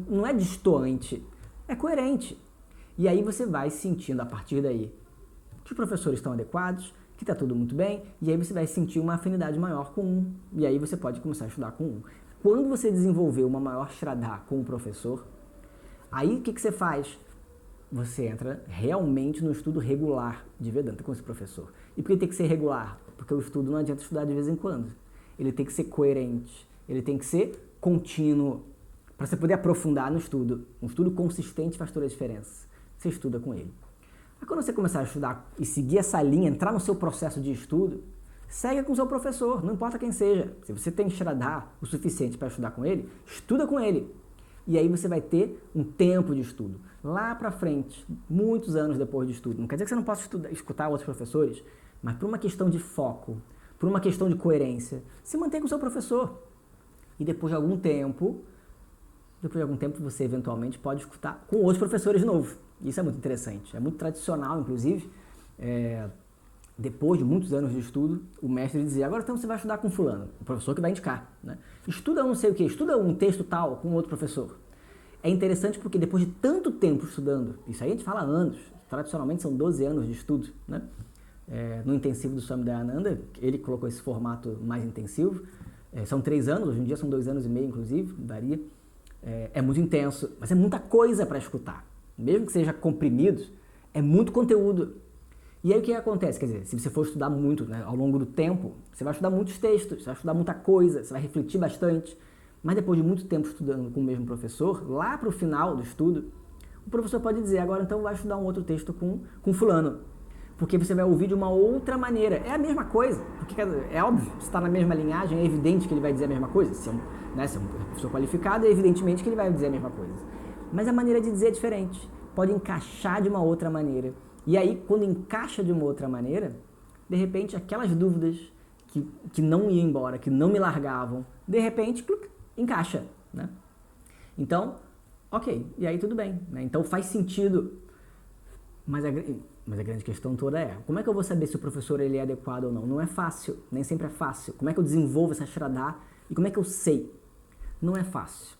Não é destoante, é coerente. E aí você vai sentindo a partir daí que os professores estão adequados, que está tudo muito bem, e aí você vai sentir uma afinidade maior com um, e aí você pode começar a estudar com um. Quando você desenvolver uma maior Shraddha com o professor, aí o que você faz? Você entra realmente no estudo regular de Vedanta com esse professor. E por que tem que ser regular? Porque o estudo não adianta estudar de vez em quando. Ele tem que ser coerente, ele tem que ser contínuo, para você poder aprofundar no estudo. Um estudo consistente faz toda a diferença. Você estuda com ele. Aí quando você começar a estudar e seguir essa linha, entrar no seu processo de estudo, segue com o seu professor, não importa quem seja. Se você tem Shraddha o suficiente para estudar com ele, estuda com ele. E aí você vai ter um tempo de estudo. Lá para frente, muitos anos depois de estudo. Não quer dizer que você não possa escutar outros professores, mas por uma questão de foco, por uma questão de coerência, se mantém com o seu professor. E depois de algum tempo você eventualmente pode escutar com outros professores de novo. Isso é muito interessante, é muito tradicional, inclusive. Depois de muitos anos de estudo, o mestre dizia, agora então você vai estudar com fulano, o professor que vai indicar, né? Estuda não sei o que, estuda um texto tal com outro professor. É interessante porque depois de tanto tempo estudando, isso aí a gente fala anos, tradicionalmente são 12 anos de estudo, né? No intensivo do Swami Dayananda, ele colocou esse formato mais intensivo, são 3 anos, hoje em dia são 2 anos e meio, inclusive, daria. É muito intenso, mas é muita coisa para escutar. Mesmo que seja comprimido, é muito conteúdo. E aí o que acontece? Quer dizer, se você for estudar muito, né, ao longo do tempo, você vai estudar muitos textos, você vai estudar muita coisa, você vai refletir bastante. Mas depois de muito tempo estudando com o mesmo professor, lá para o final do estudo, o professor pode dizer, agora então vai estudar um outro texto com fulano. Porque você vai ouvir de uma outra maneira. É a mesma coisa, porque é óbvio, se está na mesma linhagem, é evidente que ele vai dizer a mesma coisa. Se é um professor qualificado, é evidentemente que ele vai dizer a mesma coisa. Mas a maneira de dizer é diferente, pode encaixar de uma outra maneira. E aí, quando encaixa de uma outra maneira, de repente, aquelas dúvidas que não iam embora, que não me largavam, de repente, encaixa, né? Então, ok, e aí tudo bem, né? Então faz sentido, mas a grande questão toda é, como é que eu vou saber se o professor ele é adequado ou não? Não é fácil, nem sempre é fácil. Como é que eu desenvolvo essa Shraddha e como é que eu sei? Não é fácil.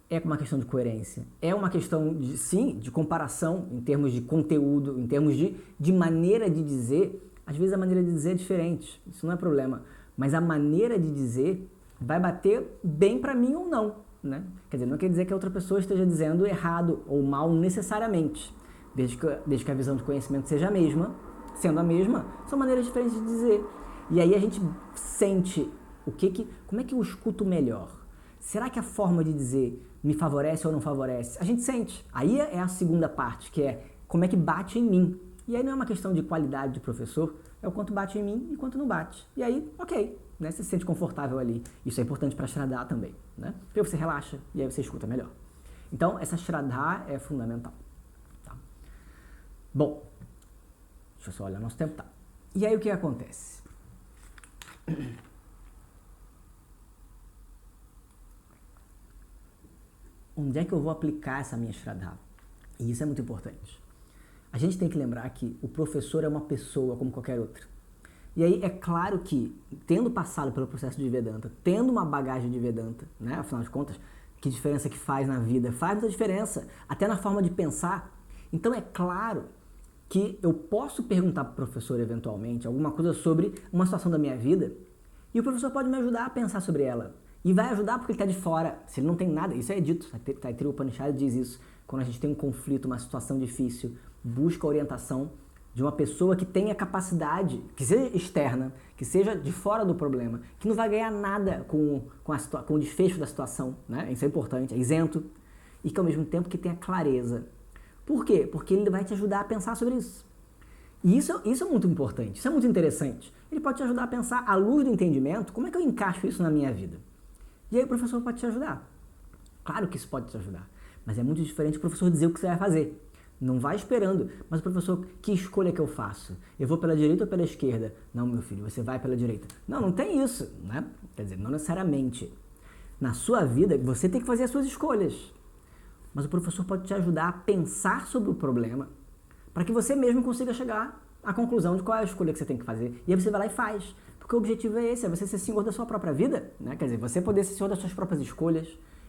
É uma questão de coerência, é uma questão, de comparação em termos de conteúdo, em termos de maneira de dizer. Às vezes a maneira de dizer é diferente, isso não é problema, mas a maneira de dizer vai bater bem para mim ou não, né? Quer dizer, não quer dizer que a outra pessoa esteja dizendo errado ou mal necessariamente, desde que a visão de conhecimento seja a mesma, sendo a mesma, são maneiras diferentes de dizer. E aí a gente sente como é que eu escuto melhor? Será que a forma de dizer me favorece ou não favorece? A gente sente. Aí é a segunda parte, que é como é que bate em mim. E aí não é uma questão de qualidade de professor, é o quanto bate em mim e quanto não bate. E aí, ok, né? Você se sente confortável ali. Isso é importante para Shraddha também, né? Porque você relaxa e aí você escuta melhor. Então, essa Shraddha é fundamental. Tá? Bom, deixa eu só olhar nosso tempo. Tá. E aí o que acontece? Onde é que eu vou aplicar essa minha Shraddha? E isso é muito importante. A gente tem que lembrar que o professor é uma pessoa como qualquer outra. E aí é claro que, tendo passado pelo processo de Vedanta, tendo uma bagagem de Vedanta, né, afinal de contas, que diferença que faz na vida? Faz muita diferença, até na forma de pensar. Então é claro que eu posso perguntar para o professor, eventualmente, alguma coisa sobre uma situação da minha vida, e o professor pode me ajudar a pensar sobre ela. E vai ajudar porque ele está de fora, se ele não tem nada, isso é dito, Taittiriya Upanishad diz isso, quando a gente tem um conflito, uma situação difícil, busca a orientação de uma pessoa que tenha capacidade, que seja externa, que seja de fora do problema, que não vai ganhar nada com o desfecho da situação, né? Isso é importante, é isento, e que ao mesmo tempo que tenha clareza. Por quê? Porque ele vai te ajudar a pensar sobre isso. E isso é muito importante, isso é muito interessante. Ele pode te ajudar a pensar, à luz do entendimento, como é que eu encaixo isso na minha vida? E aí o professor pode te ajudar. Claro que isso pode te ajudar, mas é muito diferente o professor dizer o que você vai fazer. Não vai esperando, mas o professor, que escolha que eu faço? Eu vou pela direita ou pela esquerda? Não, meu filho, você vai pela direita. Não tem isso, né? Quer dizer, não necessariamente. Na sua vida, você tem que fazer as suas escolhas. Mas o professor pode te ajudar a pensar sobre o problema para que você mesmo consiga chegar à conclusão de qual é a escolha que você tem que fazer. E aí você vai lá e faz. Porque o objetivo é esse, é você ser senhor da sua própria vida, né? Quer dizer, você poder ser senhor das suas próprias escolhas.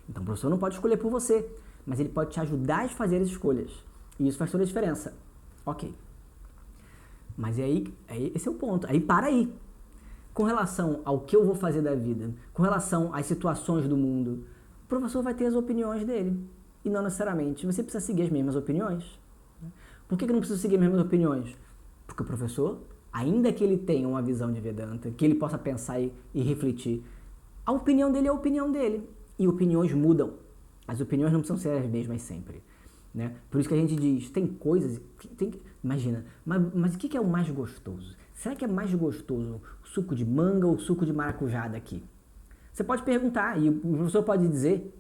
Então o professor não pode escolher por você, mas ele pode te ajudar a fazer as escolhas. E isso faz toda a diferença. Ok. Mas aí esse é o ponto. Aí para aí. Com relação ao que eu vou fazer da vida, com relação às situações do mundo, o professor vai ter as opiniões dele. E não necessariamente você precisa seguir as mesmas opiniões. Por que eu não preciso seguir as mesmas opiniões? Porque o professor, ainda que ele tenha uma visão de Vedanta, que ele possa pensar e refletir, a opinião dele é a opinião dele. E opiniões mudam. As opiniões não precisam ser as mesmas sempre. Né? Por isso que a gente diz, tem coisas... imagina, mas o que é o mais gostoso? Será que é mais gostoso o suco de manga ou o suco de maracujá daqui? Você pode perguntar e o professor pode dizer.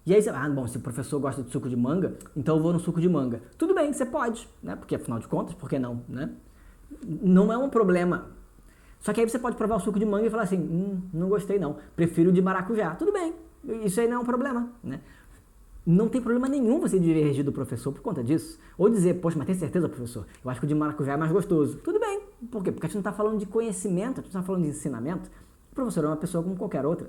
E aí você, bom, se o professor gosta de suco de manga, então eu vou no suco de manga. Tudo bem, você pode, né? Porque afinal de contas, por que não, né? Não é um problema. Só que aí você pode provar o suco de manga e falar assim, não gostei não, prefiro o de maracujá. Tudo bem, isso aí não é um problema, né? Não tem problema nenhum você divergir do professor por conta disso. Ou dizer, poxa, mas tem certeza, professor? Eu acho que o de maracujá é mais gostoso. Tudo bem. Por quê? Porque a gente não está falando de conhecimento, a gente está falando de ensinamento. O professor é uma pessoa como qualquer outra.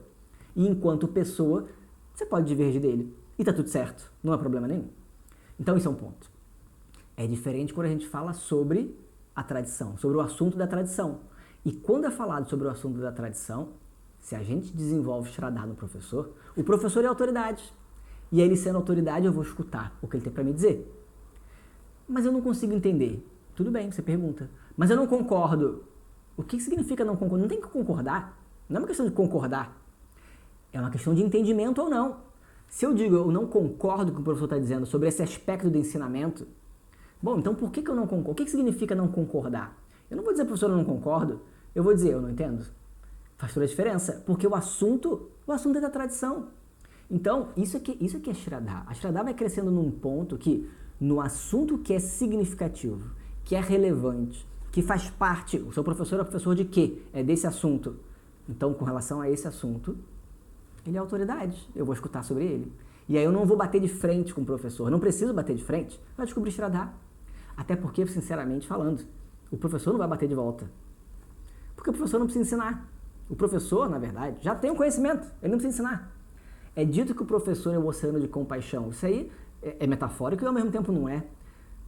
E enquanto pessoa, você pode divergir dele. E tá tudo certo. Não há problema nenhum. Então isso é um ponto. É diferente quando a gente fala sobre a tradição, sobre o assunto da tradição. E quando é falado sobre o assunto da tradição, se a gente desenvolve Shraddha no professor, o professor é autoridade. E aí, ele sendo autoridade, eu vou escutar o que ele tem para me dizer. Mas eu não consigo entender. Tudo bem, você pergunta. Mas eu não concordo. O que significa não concordar? Não tem que concordar. Não é uma questão de concordar. É uma questão de entendimento ou não. Se eu digo eu não concordo com o que o professor está dizendo sobre esse aspecto do ensinamento, bom, então por que eu não concordo? O que significa não concordar? Eu não vou dizer, professor, eu não concordo. Eu vou dizer, eu não entendo. Faz toda a diferença. Porque o assunto é da tradição. Então, isso aqui é Shraddha. A Shraddha vai crescendo num ponto que, no assunto que é significativo, que é relevante, que faz parte, o seu professor é professor de quê? É desse assunto. Então, com relação a esse assunto, ele é autoridade. Eu vou escutar sobre ele. E aí eu não vou bater de frente com o professor. Não preciso bater de frente para descobrir Shraddha. Até porque, sinceramente falando, o professor não vai bater de volta. Porque o professor não precisa ensinar. O professor, na verdade, já tem o conhecimento. Ele não precisa ensinar. É dito que o professor é um oceano de compaixão. Isso aí é metafórico e ao mesmo tempo não é.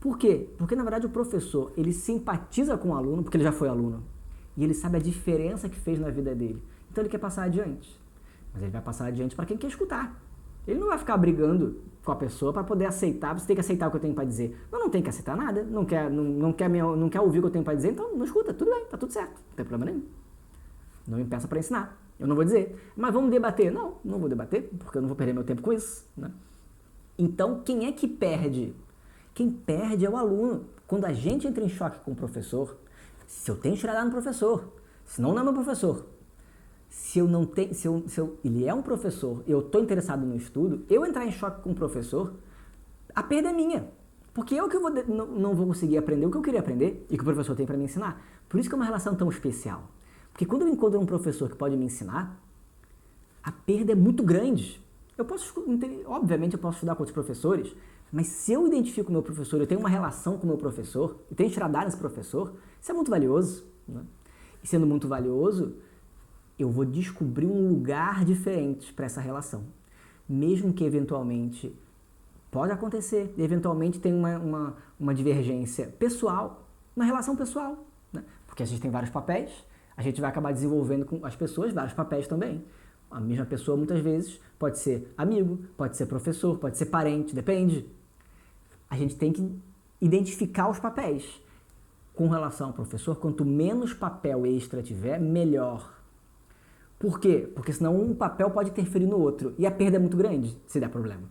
Por quê? Porque, na verdade, o professor, ele simpatiza com o aluno, porque ele já foi aluno. E ele sabe a diferença que fez na vida dele. Então, ele quer passar adiante. Mas ele vai passar adiante para quem quer escutar. Ele não vai ficar brigando com a pessoa para poder aceitar. Você tem que aceitar o que eu tenho para dizer. Não tem que aceitar nada. Não quer ouvir o que eu tenho para dizer, então não escuta. Tudo bem, tá tudo certo. Não tem problema nenhum. Não me peça para ensinar. Eu não vou dizer, mas vamos debater. Não vou debater, porque eu não vou perder meu tempo com isso. Né? Então, quem é que perde? Quem perde é o aluno. Quando a gente entra em choque com o professor, se eu tenho Shraddha no professor, senão não é meu professor. Se ele é um professor, eu estou interessado no estudo, eu entrar em choque com o professor, a perda é minha. Porque eu que não vou conseguir aprender o que eu queria aprender e que o professor tem para me ensinar. Por isso que é uma relação tão especial. Porque quando eu encontro um professor que pode me ensinar, a perda é muito grande. Obviamente eu posso estudar com outros professores, mas se eu identifico o meu professor, eu tenho uma relação com o meu professor, eu tenho Shraddha nesse professor, isso é muito valioso. Né? E sendo muito valioso, eu vou descobrir um lugar diferente para essa relação. Mesmo que eventualmente, pode acontecer, eventualmente tem uma divergência pessoal, uma relação pessoal. Né? Porque a gente tem vários papéis, a gente vai acabar desenvolvendo com as pessoas vários papéis também. A mesma pessoa, muitas vezes, pode ser amigo, pode ser professor, pode ser parente, depende. A gente tem que identificar os papéis. Com relação ao professor, quanto menos papel extra tiver, melhor. Por quê? Porque senão um papel pode interferir no outro. E a perda é muito grande, se der problema.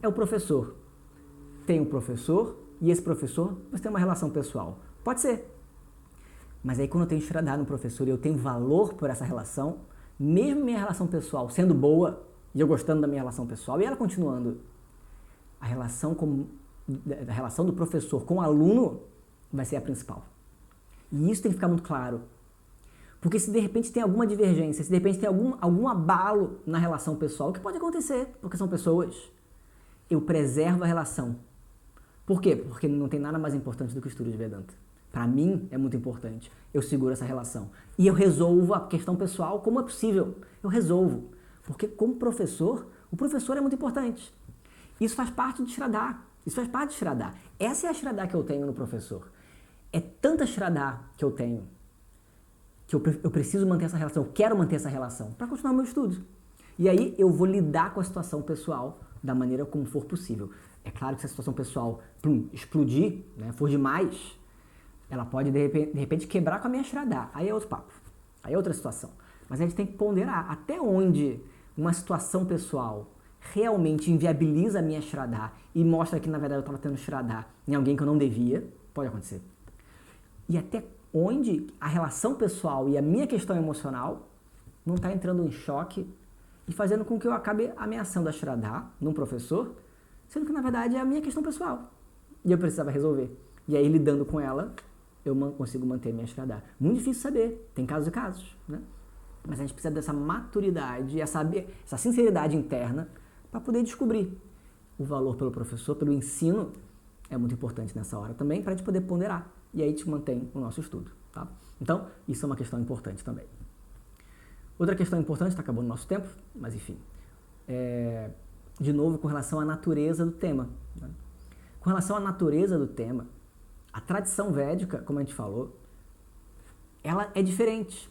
É o professor. Tem um professor, e esse professor, você tem uma relação pessoal. Pode ser. Mas aí quando eu tenho Shraddha no professor e eu tenho valor por essa relação, mesmo minha relação pessoal sendo boa, e eu gostando da minha relação pessoal, e ela continuando, a relação do professor com o aluno vai ser a principal. E isso tem que ficar muito claro. Porque se de repente tem alguma divergência, se de repente tem algum abalo na relação pessoal, o que pode acontecer, porque são pessoas, eu preservo a relação. Por quê? Porque não tem nada mais importante do que o estudo de Vedanta. Para mim é muito importante. Eu seguro essa relação. E eu resolvo a questão pessoal como é possível. Eu resolvo. Porque como professor, o professor é muito importante. Isso faz parte de Shraddha. Isso faz parte de Shraddha. Essa é a Shraddha que eu tenho no professor. É tanta Shraddha que eu tenho que eu preciso manter essa relação, eu quero manter essa relação para continuar meu estudo. E aí eu vou lidar com a situação pessoal da maneira como for possível. É claro que se a situação pessoal explodir, né, for demais, ela pode de repente quebrar com a minha Shraddha. Aí é outro papo, aí é outra situação. Mas a gente tem que ponderar até onde uma situação pessoal realmente inviabiliza a minha Shraddha e mostra que na verdade eu estava tendo Shraddha em alguém que eu não devia, pode acontecer. E até onde a relação pessoal e a minha questão emocional não está entrando em choque e fazendo com que eu acabe ameaçando a Shraddha num professor, sendo que na verdade é a minha questão pessoal e eu precisava resolver. E aí lidando com ela, eu consigo manter minha Shraddha. Muito difícil saber, tem casos e casos, né? Mas a gente precisa dessa maturidade, essa sinceridade interna para poder descobrir o valor pelo professor, pelo ensino, é muito importante nessa hora também, para a gente poder ponderar. E aí a gente mantém o nosso estudo, tá? Então, isso é uma questão importante também. Outra questão importante, está acabando o nosso tempo, mas enfim, de novo com relação à natureza do tema, né? Com relação à natureza do tema, a tradição védica, como a gente falou, ela é diferente.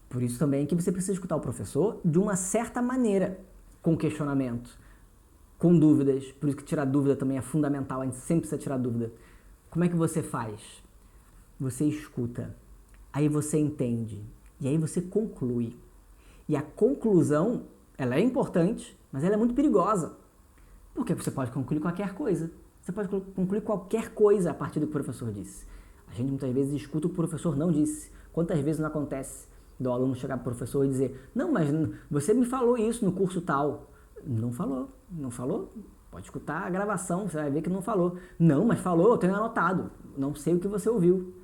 Por isso também que você precisa escutar o professor de uma certa maneira, com questionamento, com dúvidas. Por isso que tirar dúvida também é fundamental, a gente sempre precisa tirar dúvida. Como é que você faz? Você escuta, aí você entende, e aí você conclui. E a conclusão, ela é importante, mas ela é muito perigosa. Porque você pode concluir qualquer coisa. Você pode concluir qualquer coisa a partir do que o professor disse. A gente muitas vezes escuta o que o professor não disse. Quantas vezes não acontece do aluno chegar para o professor e dizer: não, mas você me falou isso no curso tal. Não falou, não falou. Pode escutar a gravação, você vai ver que não falou. Não, mas falou, eu tenho anotado. Não sei o que você ouviu,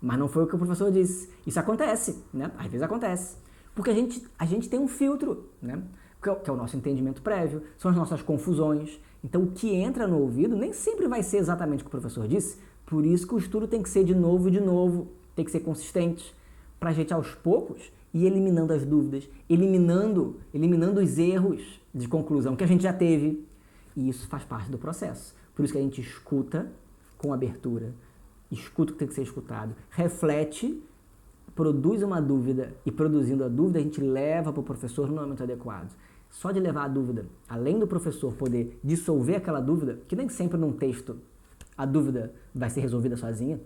mas não foi o que o professor disse. Isso acontece, né? Às vezes acontece. Porque a gente tem um filtro, né? Que é o nosso entendimento prévio, são as nossas confusões. Então, o que entra no ouvido nem sempre vai ser exatamente o que o professor disse. Por isso que o estudo tem que ser de novo, tem que ser consistente, para a gente, aos poucos, ir eliminando as dúvidas, eliminando os erros de conclusão que a gente já teve. E isso faz parte do processo. Por isso que a gente escuta com abertura, escuta o que tem que ser escutado, reflete, produz uma dúvida e produzindo a dúvida a gente leva para o professor no momento adequado. Só de levar a dúvida, além do professor poder dissolver aquela dúvida, que nem sempre num texto a dúvida vai ser resolvida sozinha,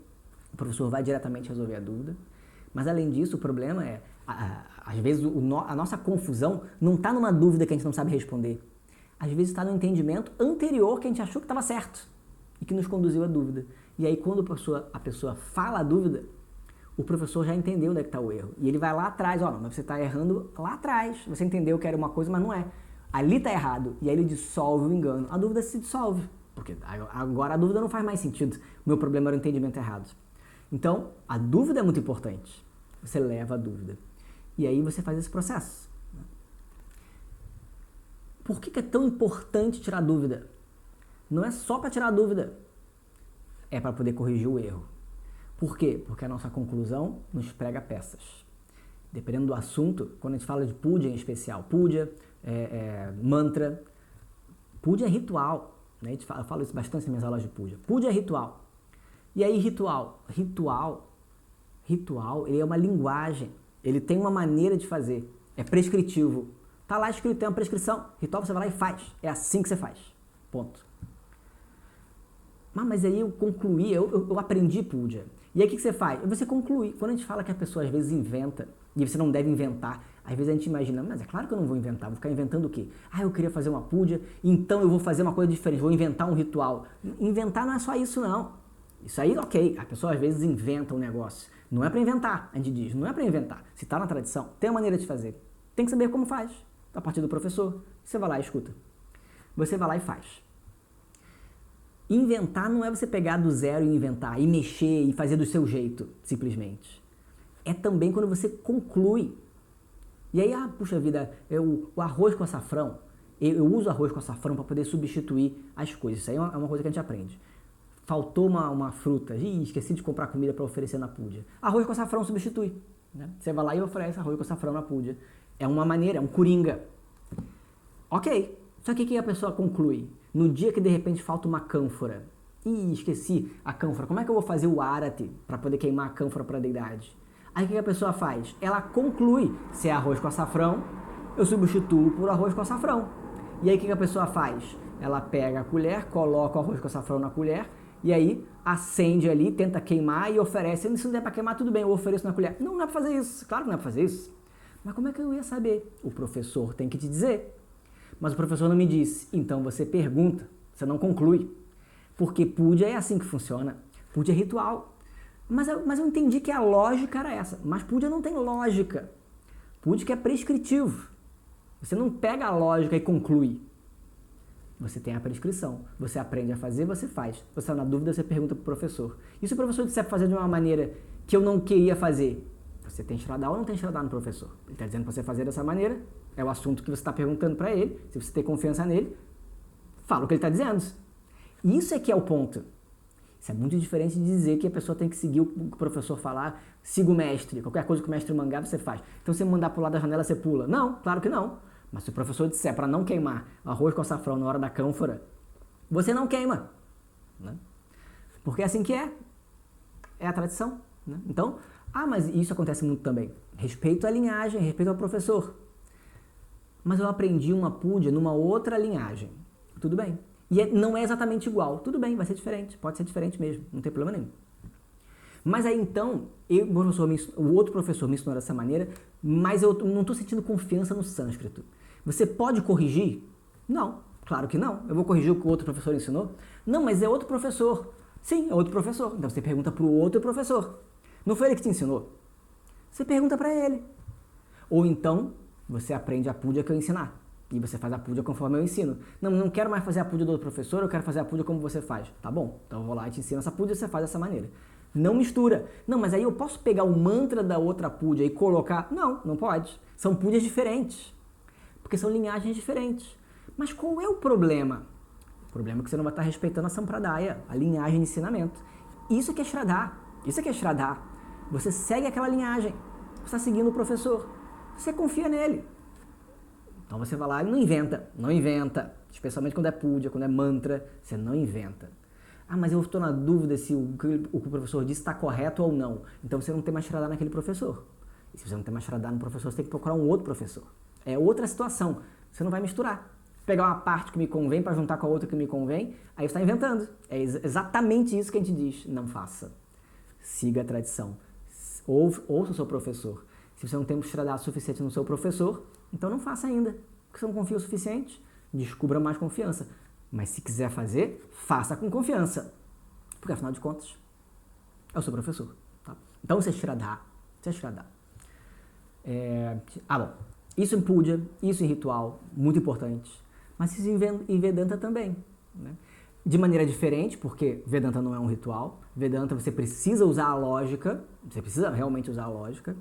o professor vai diretamente resolver a dúvida, mas além disso o problema é, às vezes a nossa confusão não está numa dúvida que a gente não sabe responder. Às vezes está no entendimento anterior que a gente achou que estava certo e que nos conduziu à dúvida. E aí quando a pessoa fala a dúvida, o professor já entendeu onde é que está o erro. E ele vai lá atrás, mas você está errando lá atrás. Você entendeu que era uma coisa, mas não é. Ali está errado. E aí ele dissolve o engano. A dúvida se dissolve, porque agora a dúvida não faz mais sentido. O meu problema era o entendimento errado. Então, a dúvida é muito importante. Você leva a dúvida. E aí você faz esse processo. Por que é tão importante tirar dúvida? Não é só para tirar dúvida. É para poder corrigir o erro. Por quê? Porque a nossa conclusão nos prega peças. Dependendo do assunto, quando a gente fala de puja em especial, puja, mantra, puja é ritual. Né? Eu falo isso bastante nas minhas aulas de puja. Puja é ritual. E aí ritual, ele é uma linguagem. Ele tem uma maneira de fazer. É prescritivo. Tá lá escrito, tem uma prescrição. Ritual você vai lá e faz. É assim que você faz. Ponto. Mas aí eu concluí, eu aprendi puja. E aí o que você faz? Você conclui. Quando a gente fala que a pessoa às vezes inventa, e você não deve inventar, às vezes a gente imagina, mas é claro que eu não vou inventar, vou ficar inventando o quê? Eu queria fazer uma puja, então eu vou fazer uma coisa diferente, vou inventar um ritual. Inventar não é só isso não. Isso aí, ok, a pessoa às vezes inventa um negócio. Não é para inventar, a gente diz, não é para inventar. Se está na tradição, tem uma maneira de fazer. Tem que saber como faz. A partir do professor, você vai lá e escuta. Você vai lá e faz. Inventar não é você pegar do zero e inventar, e mexer, e fazer do seu jeito, simplesmente. é também quando você conclui. E aí, puxa vida, o arroz com açafrão, eu uso arroz com açafrão para poder substituir as coisas. Isso aí é uma coisa que a gente aprende. Faltou uma fruta, esqueci de comprar comida para oferecer na púdia. Arroz com açafrão substitui. Né? Você vai lá e oferece arroz com açafrão na púdia. É uma maneira, é um coringa. Ok, só que o que a pessoa conclui? No dia que de repente falta uma cânfora, esqueci a cânfora, como é que eu vou fazer o árate para poder queimar a cânfora para a deidade? Aí o que a pessoa faz? Ela conclui, se é arroz com açafrão, eu substituo por arroz com açafrão. E aí o que a pessoa faz? Ela pega a colher, coloca o arroz com açafrão na colher, e aí acende ali, tenta queimar e oferece. Se não der para queimar, tudo bem, eu ofereço na colher. Não é para fazer isso, claro que não é para fazer isso. Mas como é que eu ia saber? O professor tem que te dizer. Mas o professor não me disse. Então você pergunta, você não conclui. Porque puja é assim que funciona. Puja é ritual. Mas eu entendi que a lógica era essa. Mas puja não tem lógica. Puja é prescritivo. Você não pega a lógica e conclui. Você tem a prescrição. Você aprende a fazer, você faz. Você está na dúvida, você pergunta para o professor. E se o professor disser fazer de uma maneira que eu não queria fazer? Você tem Shraddha ou não tem Shraddha no professor? Ele está dizendo para você fazer dessa maneira. É o assunto que você está perguntando para ele. Se você tem confiança nele, fala o que ele está dizendo. E isso é que é o ponto. Isso é muito diferente de dizer que a pessoa tem que seguir o que o professor falar, siga o mestre. Qualquer coisa que o mestre mandar, você faz. Então, se você mandar pular da janela, você pula. Não, claro que não. Mas se o professor disser para não queimar arroz com açafrão na hora da cânfora, você não queima. Né? Porque é assim que é. É a tradição. Né? Então, mas isso acontece muito também. Respeito à linhagem, respeito ao professor. Mas eu aprendi uma puja numa outra linhagem. Tudo bem. E não é exatamente igual. Tudo bem, vai ser diferente. Pode ser diferente mesmo. Não tem problema nenhum. Mas aí então, o outro professor me ensinou dessa maneira, mas eu não estou sentindo confiança no sânscrito. Você pode corrigir? Não, claro que não. Eu vou corrigir o que o outro professor ensinou? Não, mas é outro professor. Sim, é outro professor. Então você pergunta para o outro professor. Não foi ele que te ensinou? Você pergunta para ele. Ou então, você aprende a puja que eu ensinar. E você faz a puja conforme eu ensino. Não quero mais fazer a puja do outro professor, eu quero fazer a puja como você faz. Tá bom, então eu vou lá e te ensino essa puja e você faz dessa maneira. Não mistura. Não, mas aí eu posso pegar o mantra da outra puja e colocar... Não, não pode. São pujas diferentes. Porque são linhagens diferentes. Mas qual é o problema? O problema é que você não vai estar respeitando a Sampradaya, a linhagem de ensinamento. Isso que é Shraddha. Isso que é Shraddha. Você segue aquela linhagem. Você está seguindo o professor. Você confia nele. Então você vai lá e não inventa. Não inventa. Especialmente quando é puja, quando é mantra. Você não inventa. Mas eu estou na dúvida se o que o professor disse está correto ou não. Então você não tem mais Shraddha naquele professor. E se você não tem mais Shraddha no professor, você tem que procurar um outro professor. É outra situação. Você não vai misturar. Pegar uma parte que me convém para juntar com a outra que me convém, aí você está inventando. É exatamente isso que a gente diz. Não faça. Siga a tradição. Ouça o seu professor. Se você não tem Shraddha suficiente no seu professor, então não faça ainda. Porque você não confia o suficiente, descubra mais confiança. Mas se quiser fazer, faça com confiança. Porque afinal de contas, é o seu professor. Tá? Então você é Shraddha. Você é Shraddha. Bom. Isso em puja, isso em ritual, muito importante. Mas isso em Vedanta também. Né? De maneira diferente, porque Vedanta não é um ritual. Vedanta você precisa usar a lógica. Você precisa realmente usar a lógica.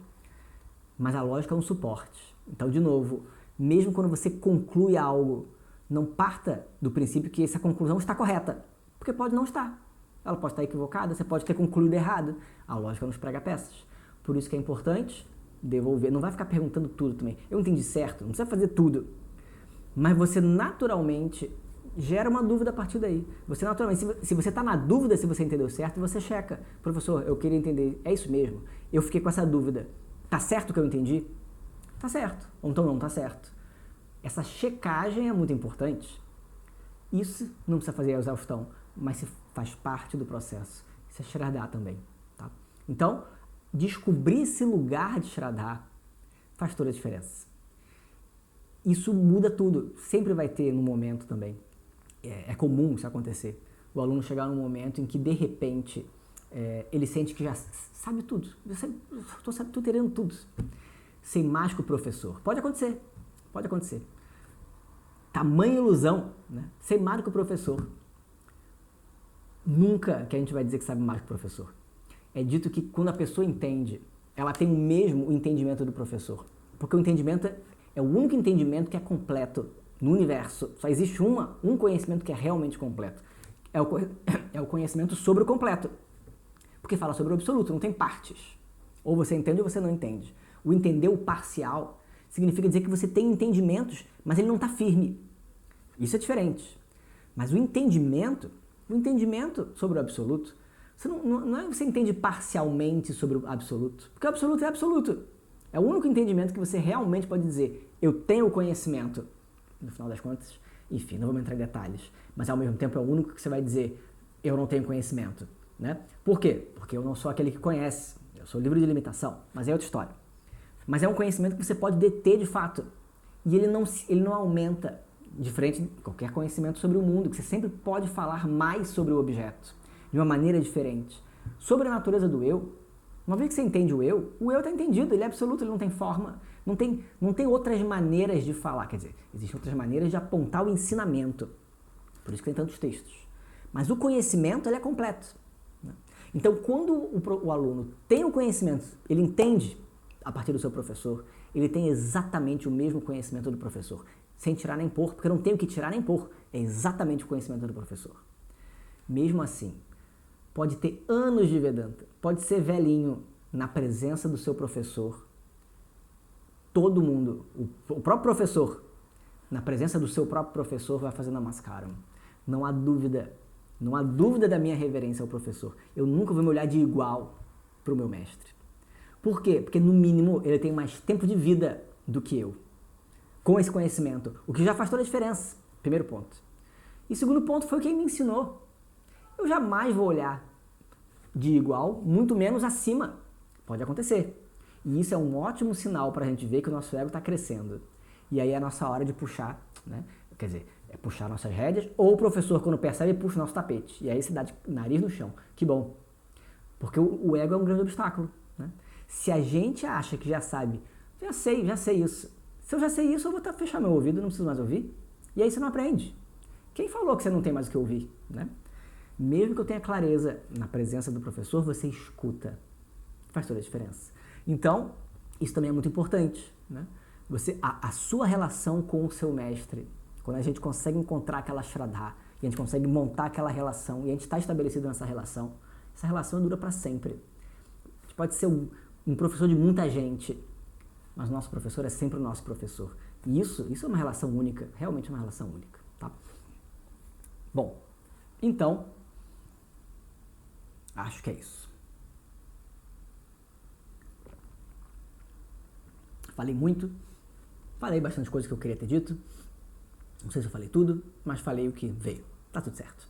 Mas a lógica é um suporte. Então, de novo, mesmo quando você conclui algo, não parta do princípio que essa conclusão está correta, porque pode não estar. Ela pode estar equivocada, você pode ter concluído errado. A lógica nos prega peças. Por isso que é importante devolver. Não vai ficar perguntando tudo também. Eu entendi certo, não precisa fazer tudo. Mas você naturalmente gera uma dúvida a partir daí. Você naturalmente, se você está na dúvida se você entendeu certo, você checa. Professor, eu queria entender, é isso mesmo? Eu fiquei com essa dúvida. Tá certo o que eu entendi? Tá certo. Ou então não tá certo. Essa checagem é muito importante. Isso não precisa fazer a exaustão, mas se faz parte do processo. Isso é Shraddha também. Tá? Então, descobrir esse lugar de Shraddha faz toda a diferença. Isso muda tudo. Sempre vai ter no momento também. É comum isso acontecer. O aluno chegar num momento em que, de repente, ele sente que já sabe tudo. Estou terendo tudo. Sem mais que o professor. Pode acontecer. Pode acontecer. Tamanha ilusão, né? Ser mais que o professor. Nunca que a gente vai dizer que sabe mais que o professor. É dito que quando a pessoa entende, ela tem o mesmo entendimento do professor. Porque o entendimento é o único entendimento que é completo no universo. Só existe um conhecimento que é realmente completo. É o conhecimento sobre o completo. Porque fala sobre o absoluto, não tem partes. Ou você entende ou você não entende. O entender o parcial significa dizer que você tem entendimentos, mas ele não está firme. Isso é diferente. Mas o entendimento sobre o absoluto, não é que você entende parcialmente sobre o absoluto. Porque o absoluto é absoluto. É o único entendimento que você realmente pode dizer, eu tenho conhecimento. No final das contas, enfim, não vamos entrar em detalhes. Mas ao mesmo tempo é o único que você vai dizer, eu não tenho conhecimento. Né? Por quê? Porque eu não sou aquele que conhece. Eu sou livre de limitação. Mas é outra história. Mas é um conhecimento que você pode deter de fato. E ele não aumenta, diferente de qualquer conhecimento sobre o mundo, que você sempre pode falar mais sobre o objeto, de uma maneira diferente. Sobre a natureza do eu, uma vez que você entende o eu está entendido, ele é absoluto, ele não tem forma, não tem outras maneiras de falar, quer dizer, existem outras maneiras de apontar o ensinamento, por isso que tem tantos textos. Mas o conhecimento, ele é completo. Né? Então, quando o aluno tem o conhecimento, ele entende a partir do seu professor, ele tem exatamente o mesmo conhecimento do professor, sem tirar nem pôr, porque não tem o que tirar nem pôr, é exatamente o conhecimento do professor. Mesmo assim, pode ter anos de Vedanta, pode ser velhinho, na presença do seu professor, todo mundo, o próprio professor, na presença do seu próprio professor, vai fazer namaskaram. Não há dúvida da minha reverência ao professor. Eu nunca vou me olhar de igual para o meu mestre. Por quê? Porque, no mínimo, ele tem mais tempo de vida do que eu, com esse conhecimento, o que já faz toda a diferença. Primeiro ponto. E segundo ponto foi quem me ensinou. Eu jamais vou olhar de igual, muito menos acima. Pode acontecer. E isso é um ótimo sinal para a gente ver que o nosso ego está crescendo. E aí é a nossa hora de puxar, né? Quer dizer, é puxar nossas rédeas, ou o professor, quando percebe, puxa o nosso tapete. E aí você dá de nariz no chão. Que bom. Porque o ego é um grande obstáculo. Né? Se a gente acha que já sabe, já sei isso. Se eu já sei isso, eu vou fechar meu ouvido, não preciso mais ouvir. E aí você não aprende. Quem falou que você não tem mais o que ouvir? Né? Mesmo que eu tenha clareza na presença do professor, você escuta. Faz toda a diferença. Então, isso também é muito importante. Né? A sua relação com o seu mestre, quando a gente consegue encontrar aquela Shraddha, e a gente consegue montar aquela relação, e a gente está estabelecido nessa relação, essa relação dura para sempre. A gente pode ser um professor de muita gente, mas nosso professor é sempre o nosso professor. E isso é uma relação única, realmente é uma relação única. Tá? Bom, então, acho que é isso. Falei muito, falei bastante coisas que eu queria ter dito. Não sei se eu falei tudo, mas falei o que veio. Tá tudo certo.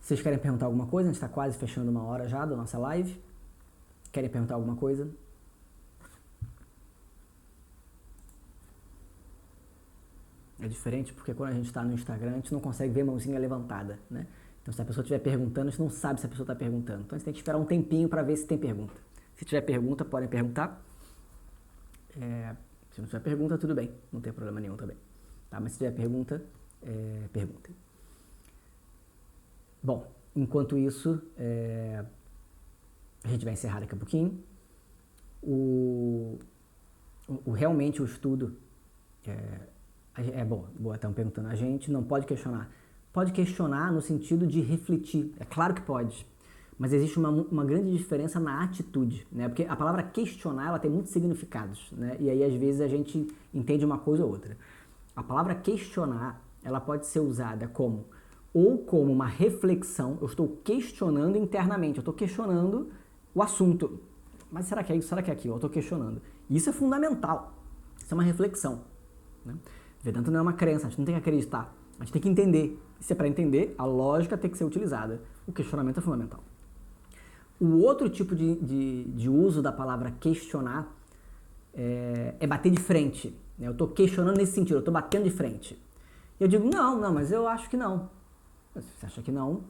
Vocês querem perguntar alguma coisa? A gente está quase fechando 1 hora já da nossa live. Querem perguntar alguma coisa? É diferente porque quando a gente está no Instagram, a gente não consegue ver a mãozinha levantada, né? Então, se a pessoa estiver perguntando, a gente não sabe se a pessoa está perguntando. Então, a gente tem que esperar um tempinho para ver se tem pergunta. Se tiver pergunta, podem perguntar. Se não tiver pergunta, tudo bem. Não tem problema nenhum também. Tá? Mas se tiver pergunta, perguntem. Bom, enquanto isso, a gente vai encerrar daqui a pouquinho. Realmente o estudo bom, estão perguntando a gente, não pode questionar. Pode questionar no sentido de refletir, é claro que pode, mas existe uma grande diferença na atitude, né? Porque a palavra questionar, ela tem muitos significados, né? E aí às vezes a gente entende uma coisa ou outra. A palavra questionar, ela pode ser usada como uma reflexão, eu estou questionando internamente, eu estou questionando o assunto. Mas será que é isso? Será que é aquilo? Eu estou questionando. Isso é fundamental. Isso é uma reflexão. Né? Vedanta não é uma crença, a gente não tem que acreditar. A gente tem que entender. E se é para entender, a lógica tem que ser utilizada. O questionamento é fundamental. O outro tipo de uso da palavra questionar é bater de frente. Né? Eu estou questionando nesse sentido, eu estou batendo de frente. Eu digo, não, mas eu acho que não. Mas se você acha que não,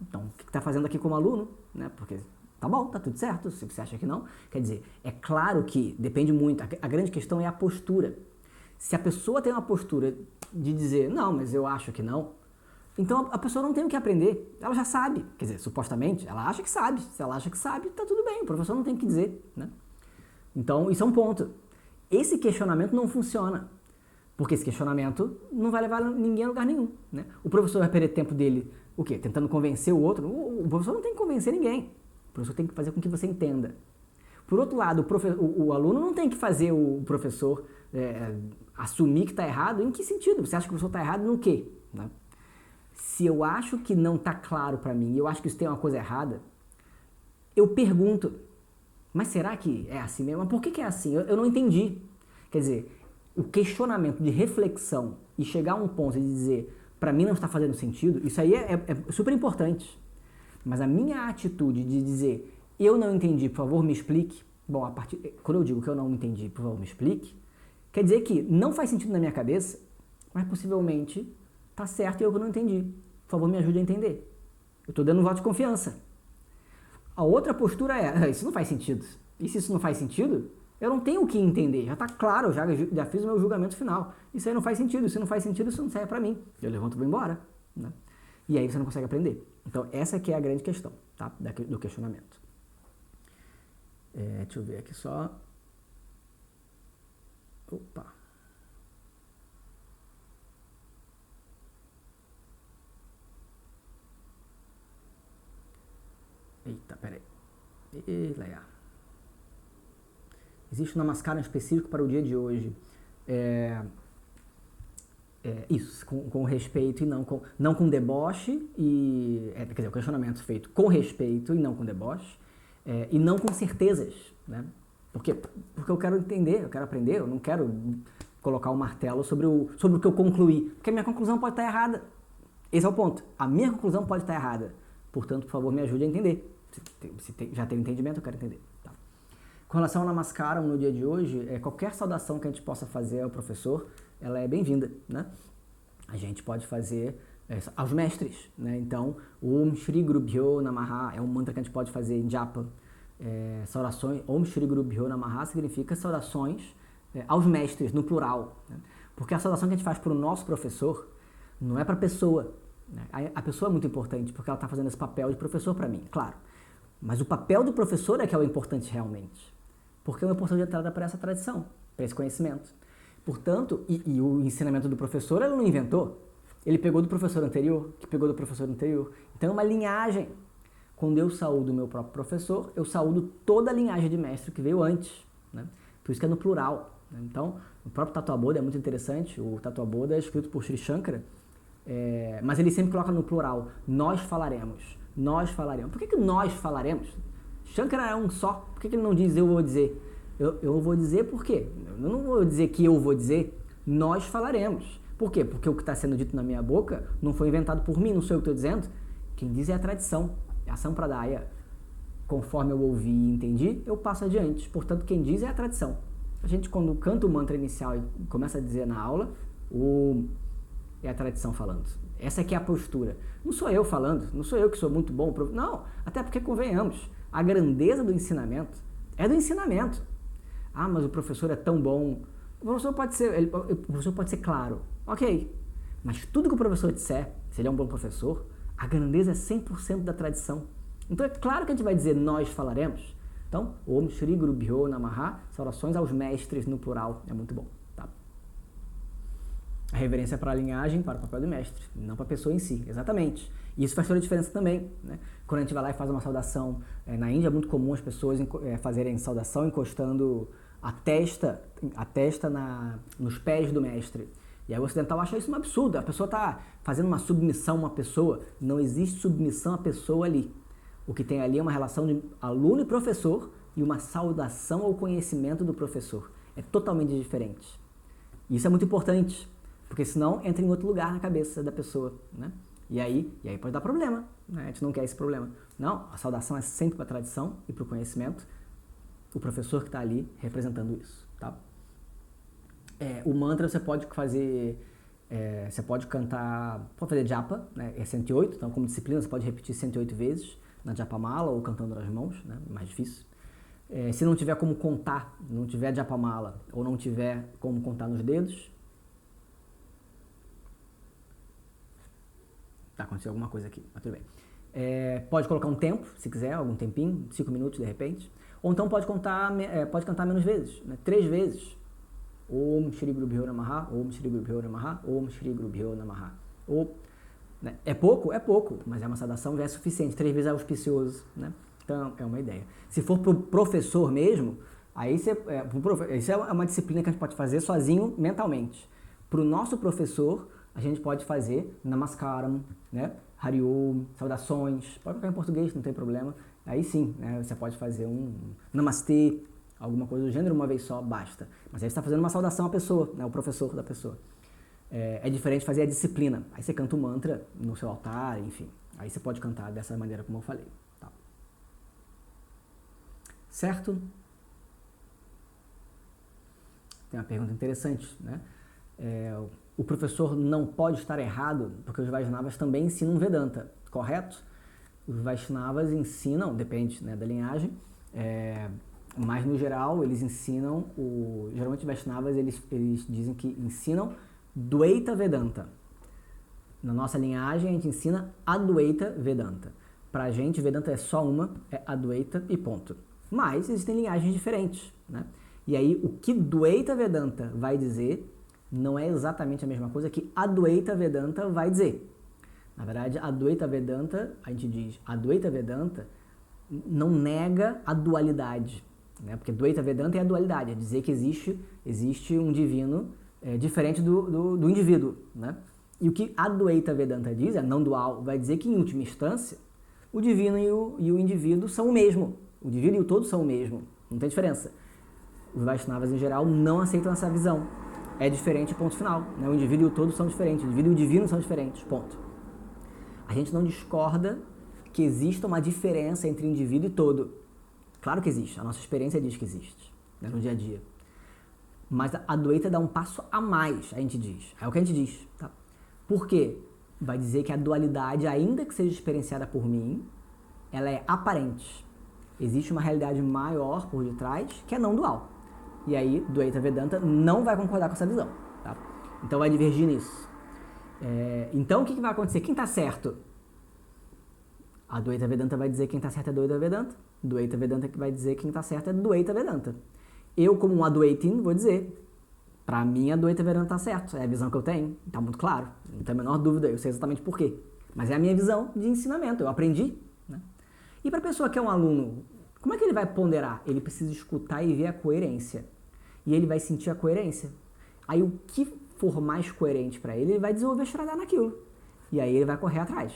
então o que está fazendo aqui como aluno? Né? Porque tá bom, tá tudo certo, se você acha que não. Quer dizer, é claro que depende muito, a grande questão é a postura. Se a pessoa tem uma postura de dizer, não, mas eu acho que não, Então a pessoa não tem o que aprender, ela já sabe, quer dizer, supostamente, ela acha que sabe. Se ela acha que sabe, tá tudo bem, o professor não tem o que dizer, né? Então isso é um ponto. Esse questionamento não funciona, porque esse questionamento não vai levar ninguém a lugar nenhum, né? O professor vai perder tempo dele, o quê? Tentando convencer o outro? O professor não tem que convencer ninguém, o professor tem que fazer com que você entenda. Por outro lado, o aluno não tem que fazer o professor assumir que está errado. Em que sentido? Você acha que o professor está errado no quê? Né? Se eu acho que não está claro para mim, eu acho que isso tem uma coisa errada, eu pergunto, mas será que é assim mesmo? Mas por que é assim? Eu não entendi. Quer dizer, o questionamento de reflexão e chegar a um ponto de dizer, para mim não está fazendo sentido, isso aí é super importante. Mas a minha atitude de dizer, eu não entendi, por favor, me explique. Bom, quando eu digo que eu não entendi, por favor, me explique, quer dizer que não faz sentido na minha cabeça, mas possivelmente tá certo e eu que não entendi. Por favor, me ajude a entender. Eu estou dando um voto de confiança. A outra postura é, isso não faz sentido. E se isso não faz sentido, eu não tenho o que entender. Já está claro, eu já fiz o meu julgamento final. Isso aí não faz sentido. Se não faz sentido, isso não serve para mim. Eu levanto e vou embora. Né? E aí você não consegue aprender. Então, essa aqui é a grande questão, tá? Do questionamento. Deixa eu ver aqui só. Opa. Eita, peraí. Leia. Existe um namaskaram específico para o dia de hoje. Isso, com respeito e não com deboche. Quer dizer, o questionamento feito com respeito e não com deboche. E não com certezas, né? Porque eu quero entender, eu quero aprender, eu não quero colocar um martelo sobre o que eu concluí, porque a minha conclusão pode estar errada. Esse é o ponto. A minha conclusão pode estar errada. Portanto, por favor, me ajude a entender. Se já tem entendimento, eu quero entender. Tá. Com relação ao namaskaram no dia de hoje, qualquer saudação que a gente possa fazer ao professor, ela é bem-vinda, né? A gente pode fazer aos mestres, né? Então, o Om Shri Guru Bhyo Namaha é um mantra que a gente pode fazer em japa. Saudações, Om Shri Guru Bhyo Namaha significa saudações aos mestres, no plural. Né? Porque a saudação que a gente faz para o nosso professor não é para a pessoa. Né? A pessoa é muito importante, porque ela está fazendo esse papel de professor para mim, claro. Mas o papel do professor é que é o importante realmente. Porque é uma porção de entrada para essa tradição, para esse conhecimento. Portanto, e o ensinamento do professor ele não inventou. Ele pegou do professor anterior, que pegou do professor anterior. Então é uma linhagem. Quando eu saúdo o meu próprio professor, eu saúdo toda a linhagem de mestre que veio antes. Né? Por isso que é no plural. Né? Então, o próprio Tattva Bodha é muito interessante. O Tattva Bodha é escrito por Sri Shankara, mas ele sempre coloca no plural. Nós falaremos. Nós falaremos. Por que nós falaremos? Shankara é um só. Por que ele não diz eu vou dizer? Eu vou dizer por quê? Eu não vou dizer que eu vou dizer. Nós falaremos. Por quê? Porque o que está sendo dito na minha boca não foi inventado por mim, não sou eu que estou dizendo. Quem diz é a tradição. A Sampradaya, conforme eu ouvi e entendi, eu passo adiante. Portanto, quem diz é a tradição. A gente, quando canta o mantra inicial e começa a dizer na aula, é a tradição falando. Essa aqui é a postura. Não sou eu falando, não sou eu que sou muito bom. Não, até porque convenhamos, a grandeza do ensinamento é do ensinamento. Ah, mas o professor é tão bom. O professor pode ser claro. Ok, mas tudo que o professor disser, se ele é um bom professor, a grandeza é 100% da tradição. Então é claro que a gente vai dizer nós falaremos. Então, Om Shri Guru Bhyo Namaha, saudações aos mestres no plural. É muito bom. Tá? A reverência é para a linhagem, para o papel do mestre, não para a pessoa em si. Exatamente. E isso faz toda a diferença também. Né? Quando a gente vai lá e faz uma saudação, na Índia é muito comum as pessoas fazerem saudação encostando a testa nos pés do mestre. E aí o ocidental acha isso um absurdo. A pessoa está fazendo uma submissão a uma pessoa. Não existe submissão à pessoa ali. O que tem ali é uma relação de aluno e professor e uma saudação ao conhecimento do professor. É totalmente diferente. E isso é muito importante, porque senão entra em outro lugar na cabeça da pessoa. Né? E aí pode dar problema. Né? A gente não quer esse problema. Não, a saudação é sempre para a tradição e para o conhecimento. O professor que está ali representando isso. Tá? O mantra você pode fazer, você pode cantar, pode fazer japa, né? É 108, então como disciplina você pode repetir 108 vezes na japamala ou cantando nas mãos, né? Mais difícil. Se não tiver como contar, não tiver japamala ou não tiver como contar nos dedos, Tá acontecendo alguma coisa aqui, mas tudo bem. Pode colocar um tempo, se quiser, algum tempinho, 5 minutos de repente. Ou então pode cantar menos vezes, né? 3 vezes. Om Shri Guru Bhyo Namaha, Om Shri Guru Bhyo Namaha, Om Shri Guru Bhyo Namaha. Né? É pouco? É pouco, mas é uma saudação já é suficiente. 3 vezes é auspicioso, né? Então é uma ideia. Se for pro professor mesmo, aí isso é uma disciplina que a gente pode fazer sozinho mentalmente. Pro nosso professor, a gente pode fazer Namaskaram, né? Hari Om, saudações, pode colocar em português, não tem problema. Aí sim, né? Você pode fazer um Namastê, alguma coisa do gênero, uma vez só, basta. Mas aí você está fazendo uma saudação à pessoa, né? O professor da pessoa. É diferente fazer a disciplina. Aí você canta o mantra no seu altar, enfim. Aí você pode cantar dessa maneira como eu falei. Tá. Certo? Tem uma pergunta interessante, né? O professor não pode estar errado, porque os Vaishnavas também ensinam Vedanta, correto? Os Vaishnavas ensinam, depende, né, da linhagem, mas no geral eles ensinam, geralmente os Vaishnavas eles dizem que ensinam Dvaita Vedanta. Na nossa linhagem a gente ensina Advaita Vedanta. Pra gente Vedanta é só uma, é Advaita e ponto. Mas existem linhagens diferentes, né? E aí o que Dvaita Vedanta vai dizer não é exatamente a mesma coisa que Advaita Vedanta vai dizer. Na verdade, Advaita Vedanta, a gente diz, Advaita Vedanta não nega a dualidade, né? Porque Dvaita Vedanta é a dualidade, é dizer que existe um divino diferente do indivíduo, né? E o que Advaita Vedanta diz, a não dual, vai dizer que em última instância, o divino e o indivíduo são o mesmo. O indivíduo e o todo são o mesmo, não tem diferença. Os Vaishnavas em geral não aceitam essa visão. É diferente, ponto final, né? O indivíduo e o todo são diferentes, o indivíduo e o divino são diferentes, ponto. A gente não discorda que exista uma diferença entre indivíduo e todo. Claro que existe, a nossa experiência diz que existe, né, no dia a dia. Mas a Advaita dá um passo a mais, a gente diz. É o que a gente diz, tá? Por quê? Vai dizer que a dualidade, ainda que seja experienciada por mim, ela é aparente. Existe uma realidade maior por detrás que é não dual. E aí, Dvaita Vedanta não vai concordar com essa visão, tá? Então vai divergir nisso. Então o que vai acontecer? Quem está certo? A Dvaita Vedanta vai dizer que quem está certo é Dvaita Vedanta. Dvaita Vedanta que vai dizer que quem está certo é Dvaita Vedanta. Eu, como um Advaitin, vou dizer, para mim a Dvaita Vedanta está certo. É a visão que eu tenho, está muito claro. Não tem a menor dúvida, eu sei exatamente por quê. Mas é a minha visão de ensinamento, eu aprendi, né? E para a pessoa que é um aluno, como é que ele vai ponderar? Ele precisa escutar e ver a coerência. E ele vai sentir a coerência. Aí o que for mais coerente para ele, ele vai desenvolver Shraddha naquilo. E aí ele vai correr atrás.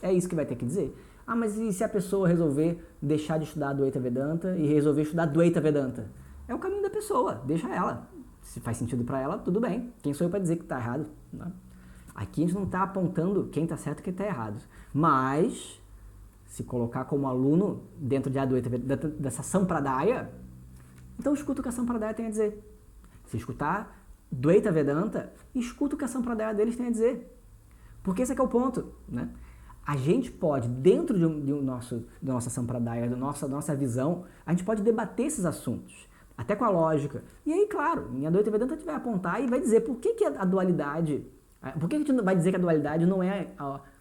É isso que vai ter que dizer. Ah, mas e se a pessoa resolver deixar de estudar Dvaita Vedanta e resolver estudar Dvaita Vedanta? É o caminho da pessoa, deixa ela. Se faz sentido para ela, tudo bem. Quem sou eu para dizer que está errado? Né? Aqui a gente não está apontando quem está certo e quem está errado. Mas, se colocar como aluno dentro de Advaita Vedanta, dessa Sampradaya, então escuta o que a Sampradaya tem a dizer. Se escutar Dvaita Vedanta, escuta o que a Sampradaya deles tem a dizer. Porque esse é que é o ponto, né? A gente pode, dentro da nossa Sampradaya, da nossa visão, a gente pode debater esses assuntos, até com a lógica. E aí, claro, em Advaita Vedanta a gente vai apontar e vai dizer por que a dualidade, por que a gente vai dizer que a dualidade não é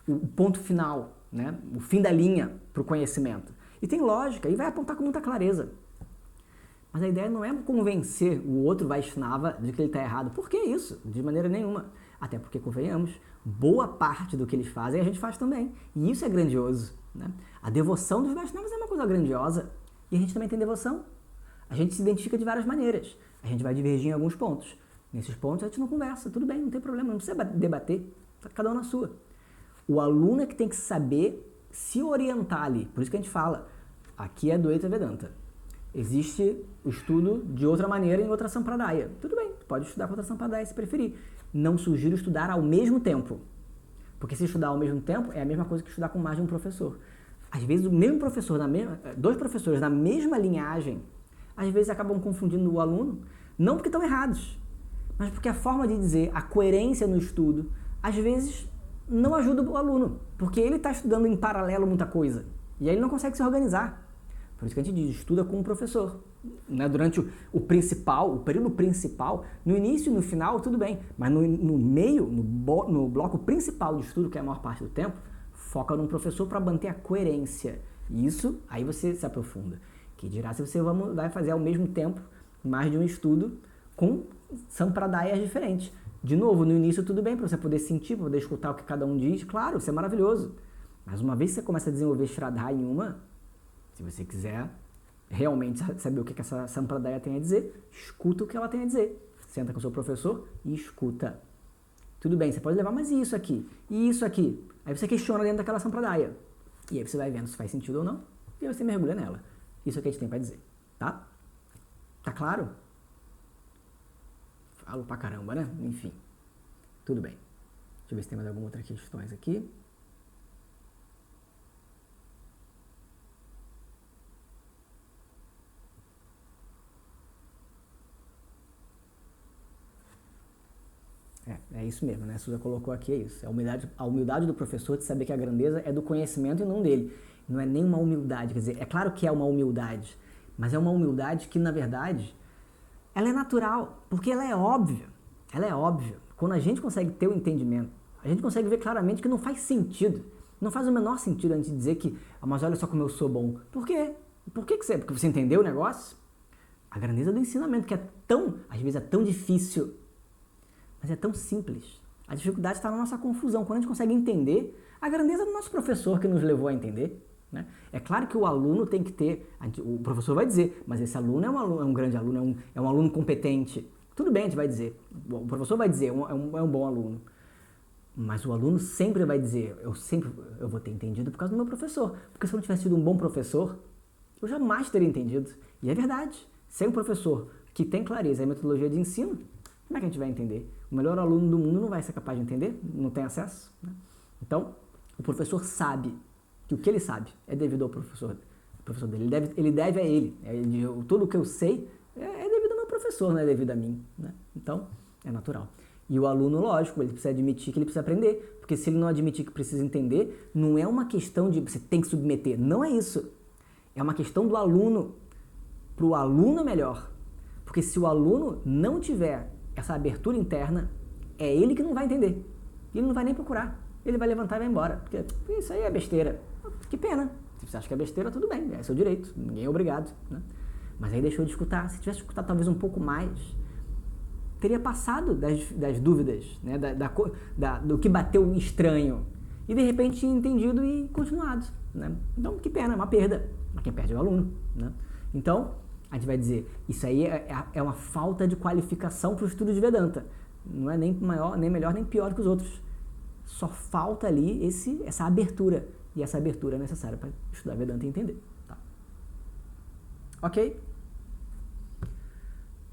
o ponto final, né? O fim da linha para o conhecimento. E tem lógica, e vai apontar com muita clareza. Mas a ideia não é convencer o outro Vaishnava de que ele está errado. Por que isso? De maneira nenhuma. Até porque, convenhamos, boa parte do que eles fazem a gente faz também. E isso é grandioso, né? A devoção dos Vaishnavas é uma coisa grandiosa. E a gente também tem devoção. A gente se identifica de várias maneiras. A gente vai divergir em alguns pontos. Nesses pontos a gente não conversa. Tudo bem, não tem problema. Não precisa debater. Tá cada um na sua. O aluno é que tem que saber se orientar ali. Por isso que a gente fala, aqui é Dvaita Vedanta. Existe o estudo de outra maneira em outra Sampradaya. Tudo bem, pode estudar com outra Sampradaya se preferir. Não sugiro estudar ao mesmo tempo. Porque se estudar ao mesmo tempo é a mesma coisa que estudar com mais de um professor. Às vezes o mesmo professor, dois professores na mesma linhagem, às vezes acabam confundindo o aluno, não porque estão errados, mas porque a forma de dizer, a coerência no estudo, às vezes não ajuda o aluno, porque ele está estudando em paralelo muita coisa, e aí ele não consegue se organizar. Por isso que a gente diz, estuda com o professor. Né? Durante o período principal, no início e no final, tudo bem. Mas no meio, no bloco principal de estudo, que é a maior parte do tempo, foca num professor para manter a coerência. E isso, aí você se aprofunda. Que dirá se você vai fazer ao mesmo tempo mais de um estudo com sampradayas diferentes. De novo, no início tudo bem, para você poder sentir, para poder escutar o que cada um diz, claro, isso é maravilhoso. Mas uma vez que você começa a desenvolver Shraddha em uma, se você quiser realmente saber o que essa sampradaya tem a dizer, escuta o que ela tem a dizer. Senta com o seu professor e escuta. Tudo bem, você pode levar, mas e isso aqui? E isso aqui? Aí você questiona dentro daquela sampradaya. E aí você vai vendo se faz sentido ou não, e aí você mergulha nela. Isso é o que a gente tem para dizer, tá? Tá claro? Falo pra caramba, né? Enfim, tudo bem. Deixa eu ver se tem mais alguma outra questões aqui. É isso mesmo, né? A Suza colocou aqui, é isso. A humildade do professor de saber que a grandeza é do conhecimento e não dele. Não é nem uma humildade, quer dizer, é claro que é uma humildade, mas é uma humildade que, na verdade, ela é natural, porque ela é óbvia. Ela é óbvia. Quando a gente consegue ter o entendimento, a gente consegue ver claramente que não faz sentido. Não faz o menor sentido a gente dizer que, mas olha só como eu sou bom. Por quê? Por que você? Porque você entendeu o negócio? A grandeza do ensinamento, que é tão, às vezes é tão difícil, mas é tão simples. A dificuldade está na nossa confusão. Quando a gente consegue entender, a grandeza do nosso professor que nos levou a entender. Né? É claro que o aluno tem que ter, o professor vai dizer, mas esse aluno é um grande aluno, é um aluno competente. Tudo bem, a gente vai dizer, o professor vai dizer, é um bom aluno. Mas o aluno sempre vai dizer, eu vou ter entendido por causa do meu professor. Porque se eu não tivesse sido um bom professor, eu jamais teria entendido. E é verdade, sem um professor que tem clareza e metodologia de ensino, como é que a gente vai entender? O melhor aluno do mundo não vai ser capaz de entender, não tem acesso. Né? Então, o professor sabe que o que ele sabe é devido ao professor dele. Ele deve a ele. Tudo o que eu sei é devido ao meu professor, não é devido a mim. Né? Então, é natural. E o aluno, lógico, ele precisa admitir que ele precisa aprender. Porque se ele não admitir que precisa entender, não é uma questão de você tem que submeter. Não é isso. É uma questão do aluno. Para o aluno é melhor. Porque se o aluno não tiver essa abertura interna, é ele que não vai entender. Ele não vai nem procurar. Ele vai levantar e vai embora. Porque isso aí é besteira. Que pena. Se você acha que é besteira, tudo bem. É seu direito. Ninguém é obrigado. Né? Mas aí deixou de escutar. Se tivesse escutado talvez um pouco mais, teria passado das dúvidas, né? Do que bateu estranho. E de repente tinha entendido e continuado. Né? Então, que pena. É uma perda. Mas quem perde é o aluno. Né? Então, a gente vai dizer, isso aí é uma falta de qualificação para o estudo de Vedanta. Não é nem maior, nem melhor, nem pior que os outros. Só falta ali essa abertura. E essa abertura é necessária para estudar Vedanta e entender. Tá? Ok?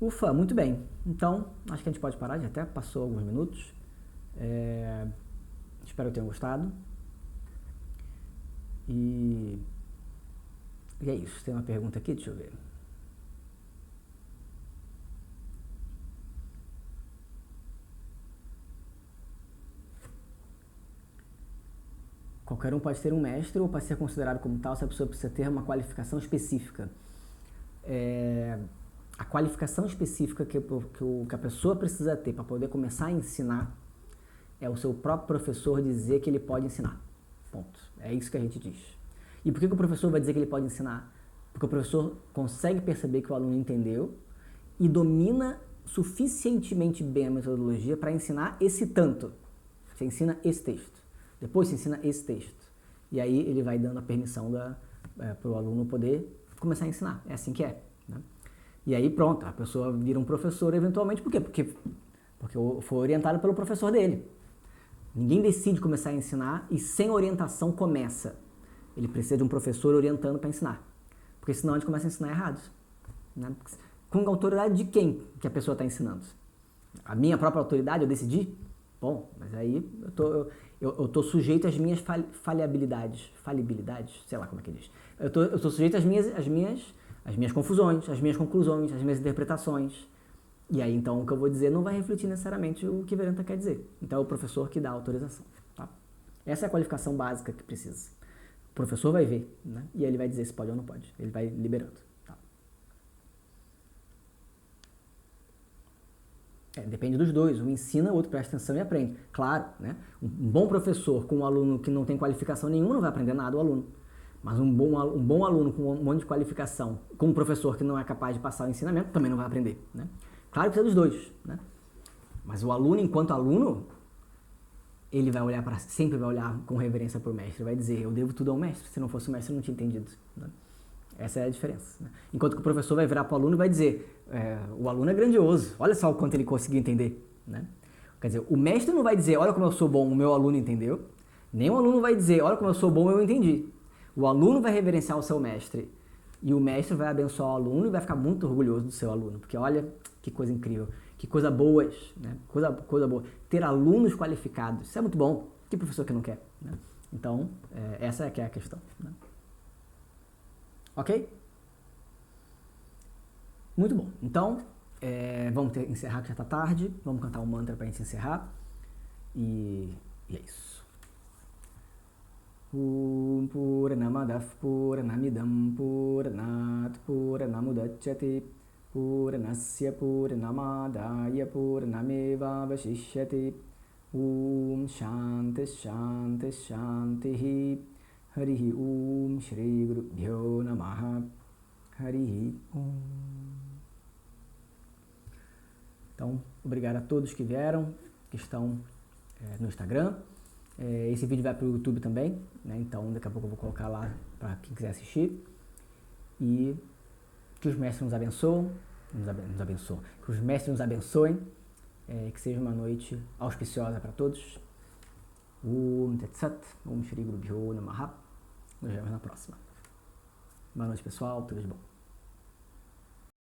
Ufa, muito bem. Então, acho que a gente pode parar, já até passou alguns minutos. Espero que tenham gostado. E é isso. Tem uma pergunta aqui, deixa eu ver. Qualquer um pode ser um mestre ou pode ser considerado como tal se a pessoa precisa ter uma qualificação específica. A qualificação específica que a pessoa precisa ter para poder começar a ensinar é o seu próprio professor dizer que ele pode ensinar. Ponto. É isso que a gente diz. E por que o professor vai dizer que ele pode ensinar? Porque o professor consegue perceber que o aluno entendeu e domina suficientemente bem a metodologia para ensinar esse tanto. Você ensina esse texto. Depois você ensina esse texto. E aí ele vai dando a permissão para o aluno poder começar a ensinar. É assim que é. Né? E aí pronto, a pessoa vira um professor eventualmente. Por quê? Porque foi orientado pelo professor dele. Ninguém decide começar a ensinar e sem orientação começa. Ele precisa de um professor orientando para ensinar. Porque senão a gente começa a ensinar errado. Né? Com a autoridade de quem que a pessoa está ensinando? A minha própria autoridade, eu decidi? Bom, mas aí eu tô sujeito às minhas falibilidades, sei lá como é que diz. Eu tô sujeito às minhas confusões, às minhas conclusões, às minhas interpretações. E aí, então, o que eu vou dizer não vai refletir necessariamente o que Vedanta quer dizer. Então, é o professor que dá a autorização. Tá? Essa é a qualificação básica que precisa. O professor vai ver, né? E ele vai dizer se pode ou não pode. Ele vai liberando. Tá? Depende dos dois. Um ensina, o outro presta atenção e aprende. Claro, né? Um bom professor com um aluno que não tem qualificação nenhuma não vai aprender nada, o aluno. Mas um bom aluno com um monte de qualificação, com um professor que não é capaz de passar o ensinamento, também não vai aprender, né? Claro que precisa dos dois, né? Mas o aluno, enquanto aluno, ele vai olhar sempre vai olhar com reverência para o mestre, vai dizer, eu devo tudo ao mestre, se não fosse o mestre eu não tinha entendido, né? Essa é a diferença, né? Enquanto que o professor vai virar para o aluno e vai dizer, o aluno é grandioso, olha só o quanto ele conseguiu entender, né? Quer dizer, o mestre não vai dizer, olha como eu sou bom, o meu aluno entendeu, nem o aluno vai dizer, olha como eu sou bom, eu entendi. O aluno vai reverenciar o seu mestre e o mestre vai abençoar o aluno e vai ficar muito orgulhoso do seu aluno, porque olha que coisa incrível, que coisa boas, né? Coisa boa. Ter alunos qualificados, isso é muito bom. Que professor que não quer, né? Então, essa é que é a questão, né? Ok? Muito bom. Então, vamos encerrar que já está tarde. Vamos cantar um mantra para a gente encerrar. E é isso. Om Purnamadav Purnamidam Purnat Purnamudachyate Purnasya Purnamadaya Purnameva Vashishyate Om Shanti Shanti Shanti Harihi Om Shri Gurubhyo Namaha Harihi Om. Então, obrigado a todos que vieram, que estão no Instagram. Esse vídeo vai para o YouTube também, né? Então daqui a pouco eu vou colocar lá para quem quiser assistir. E que os mestres nos abençoem, que os mestres nos abençoem, que seja uma noite auspiciosa para todos. Om Tat Sat, Om Shri Gurubhyo Namaha. Nos vemos na próxima. Boa noite, pessoal, tudo de bom.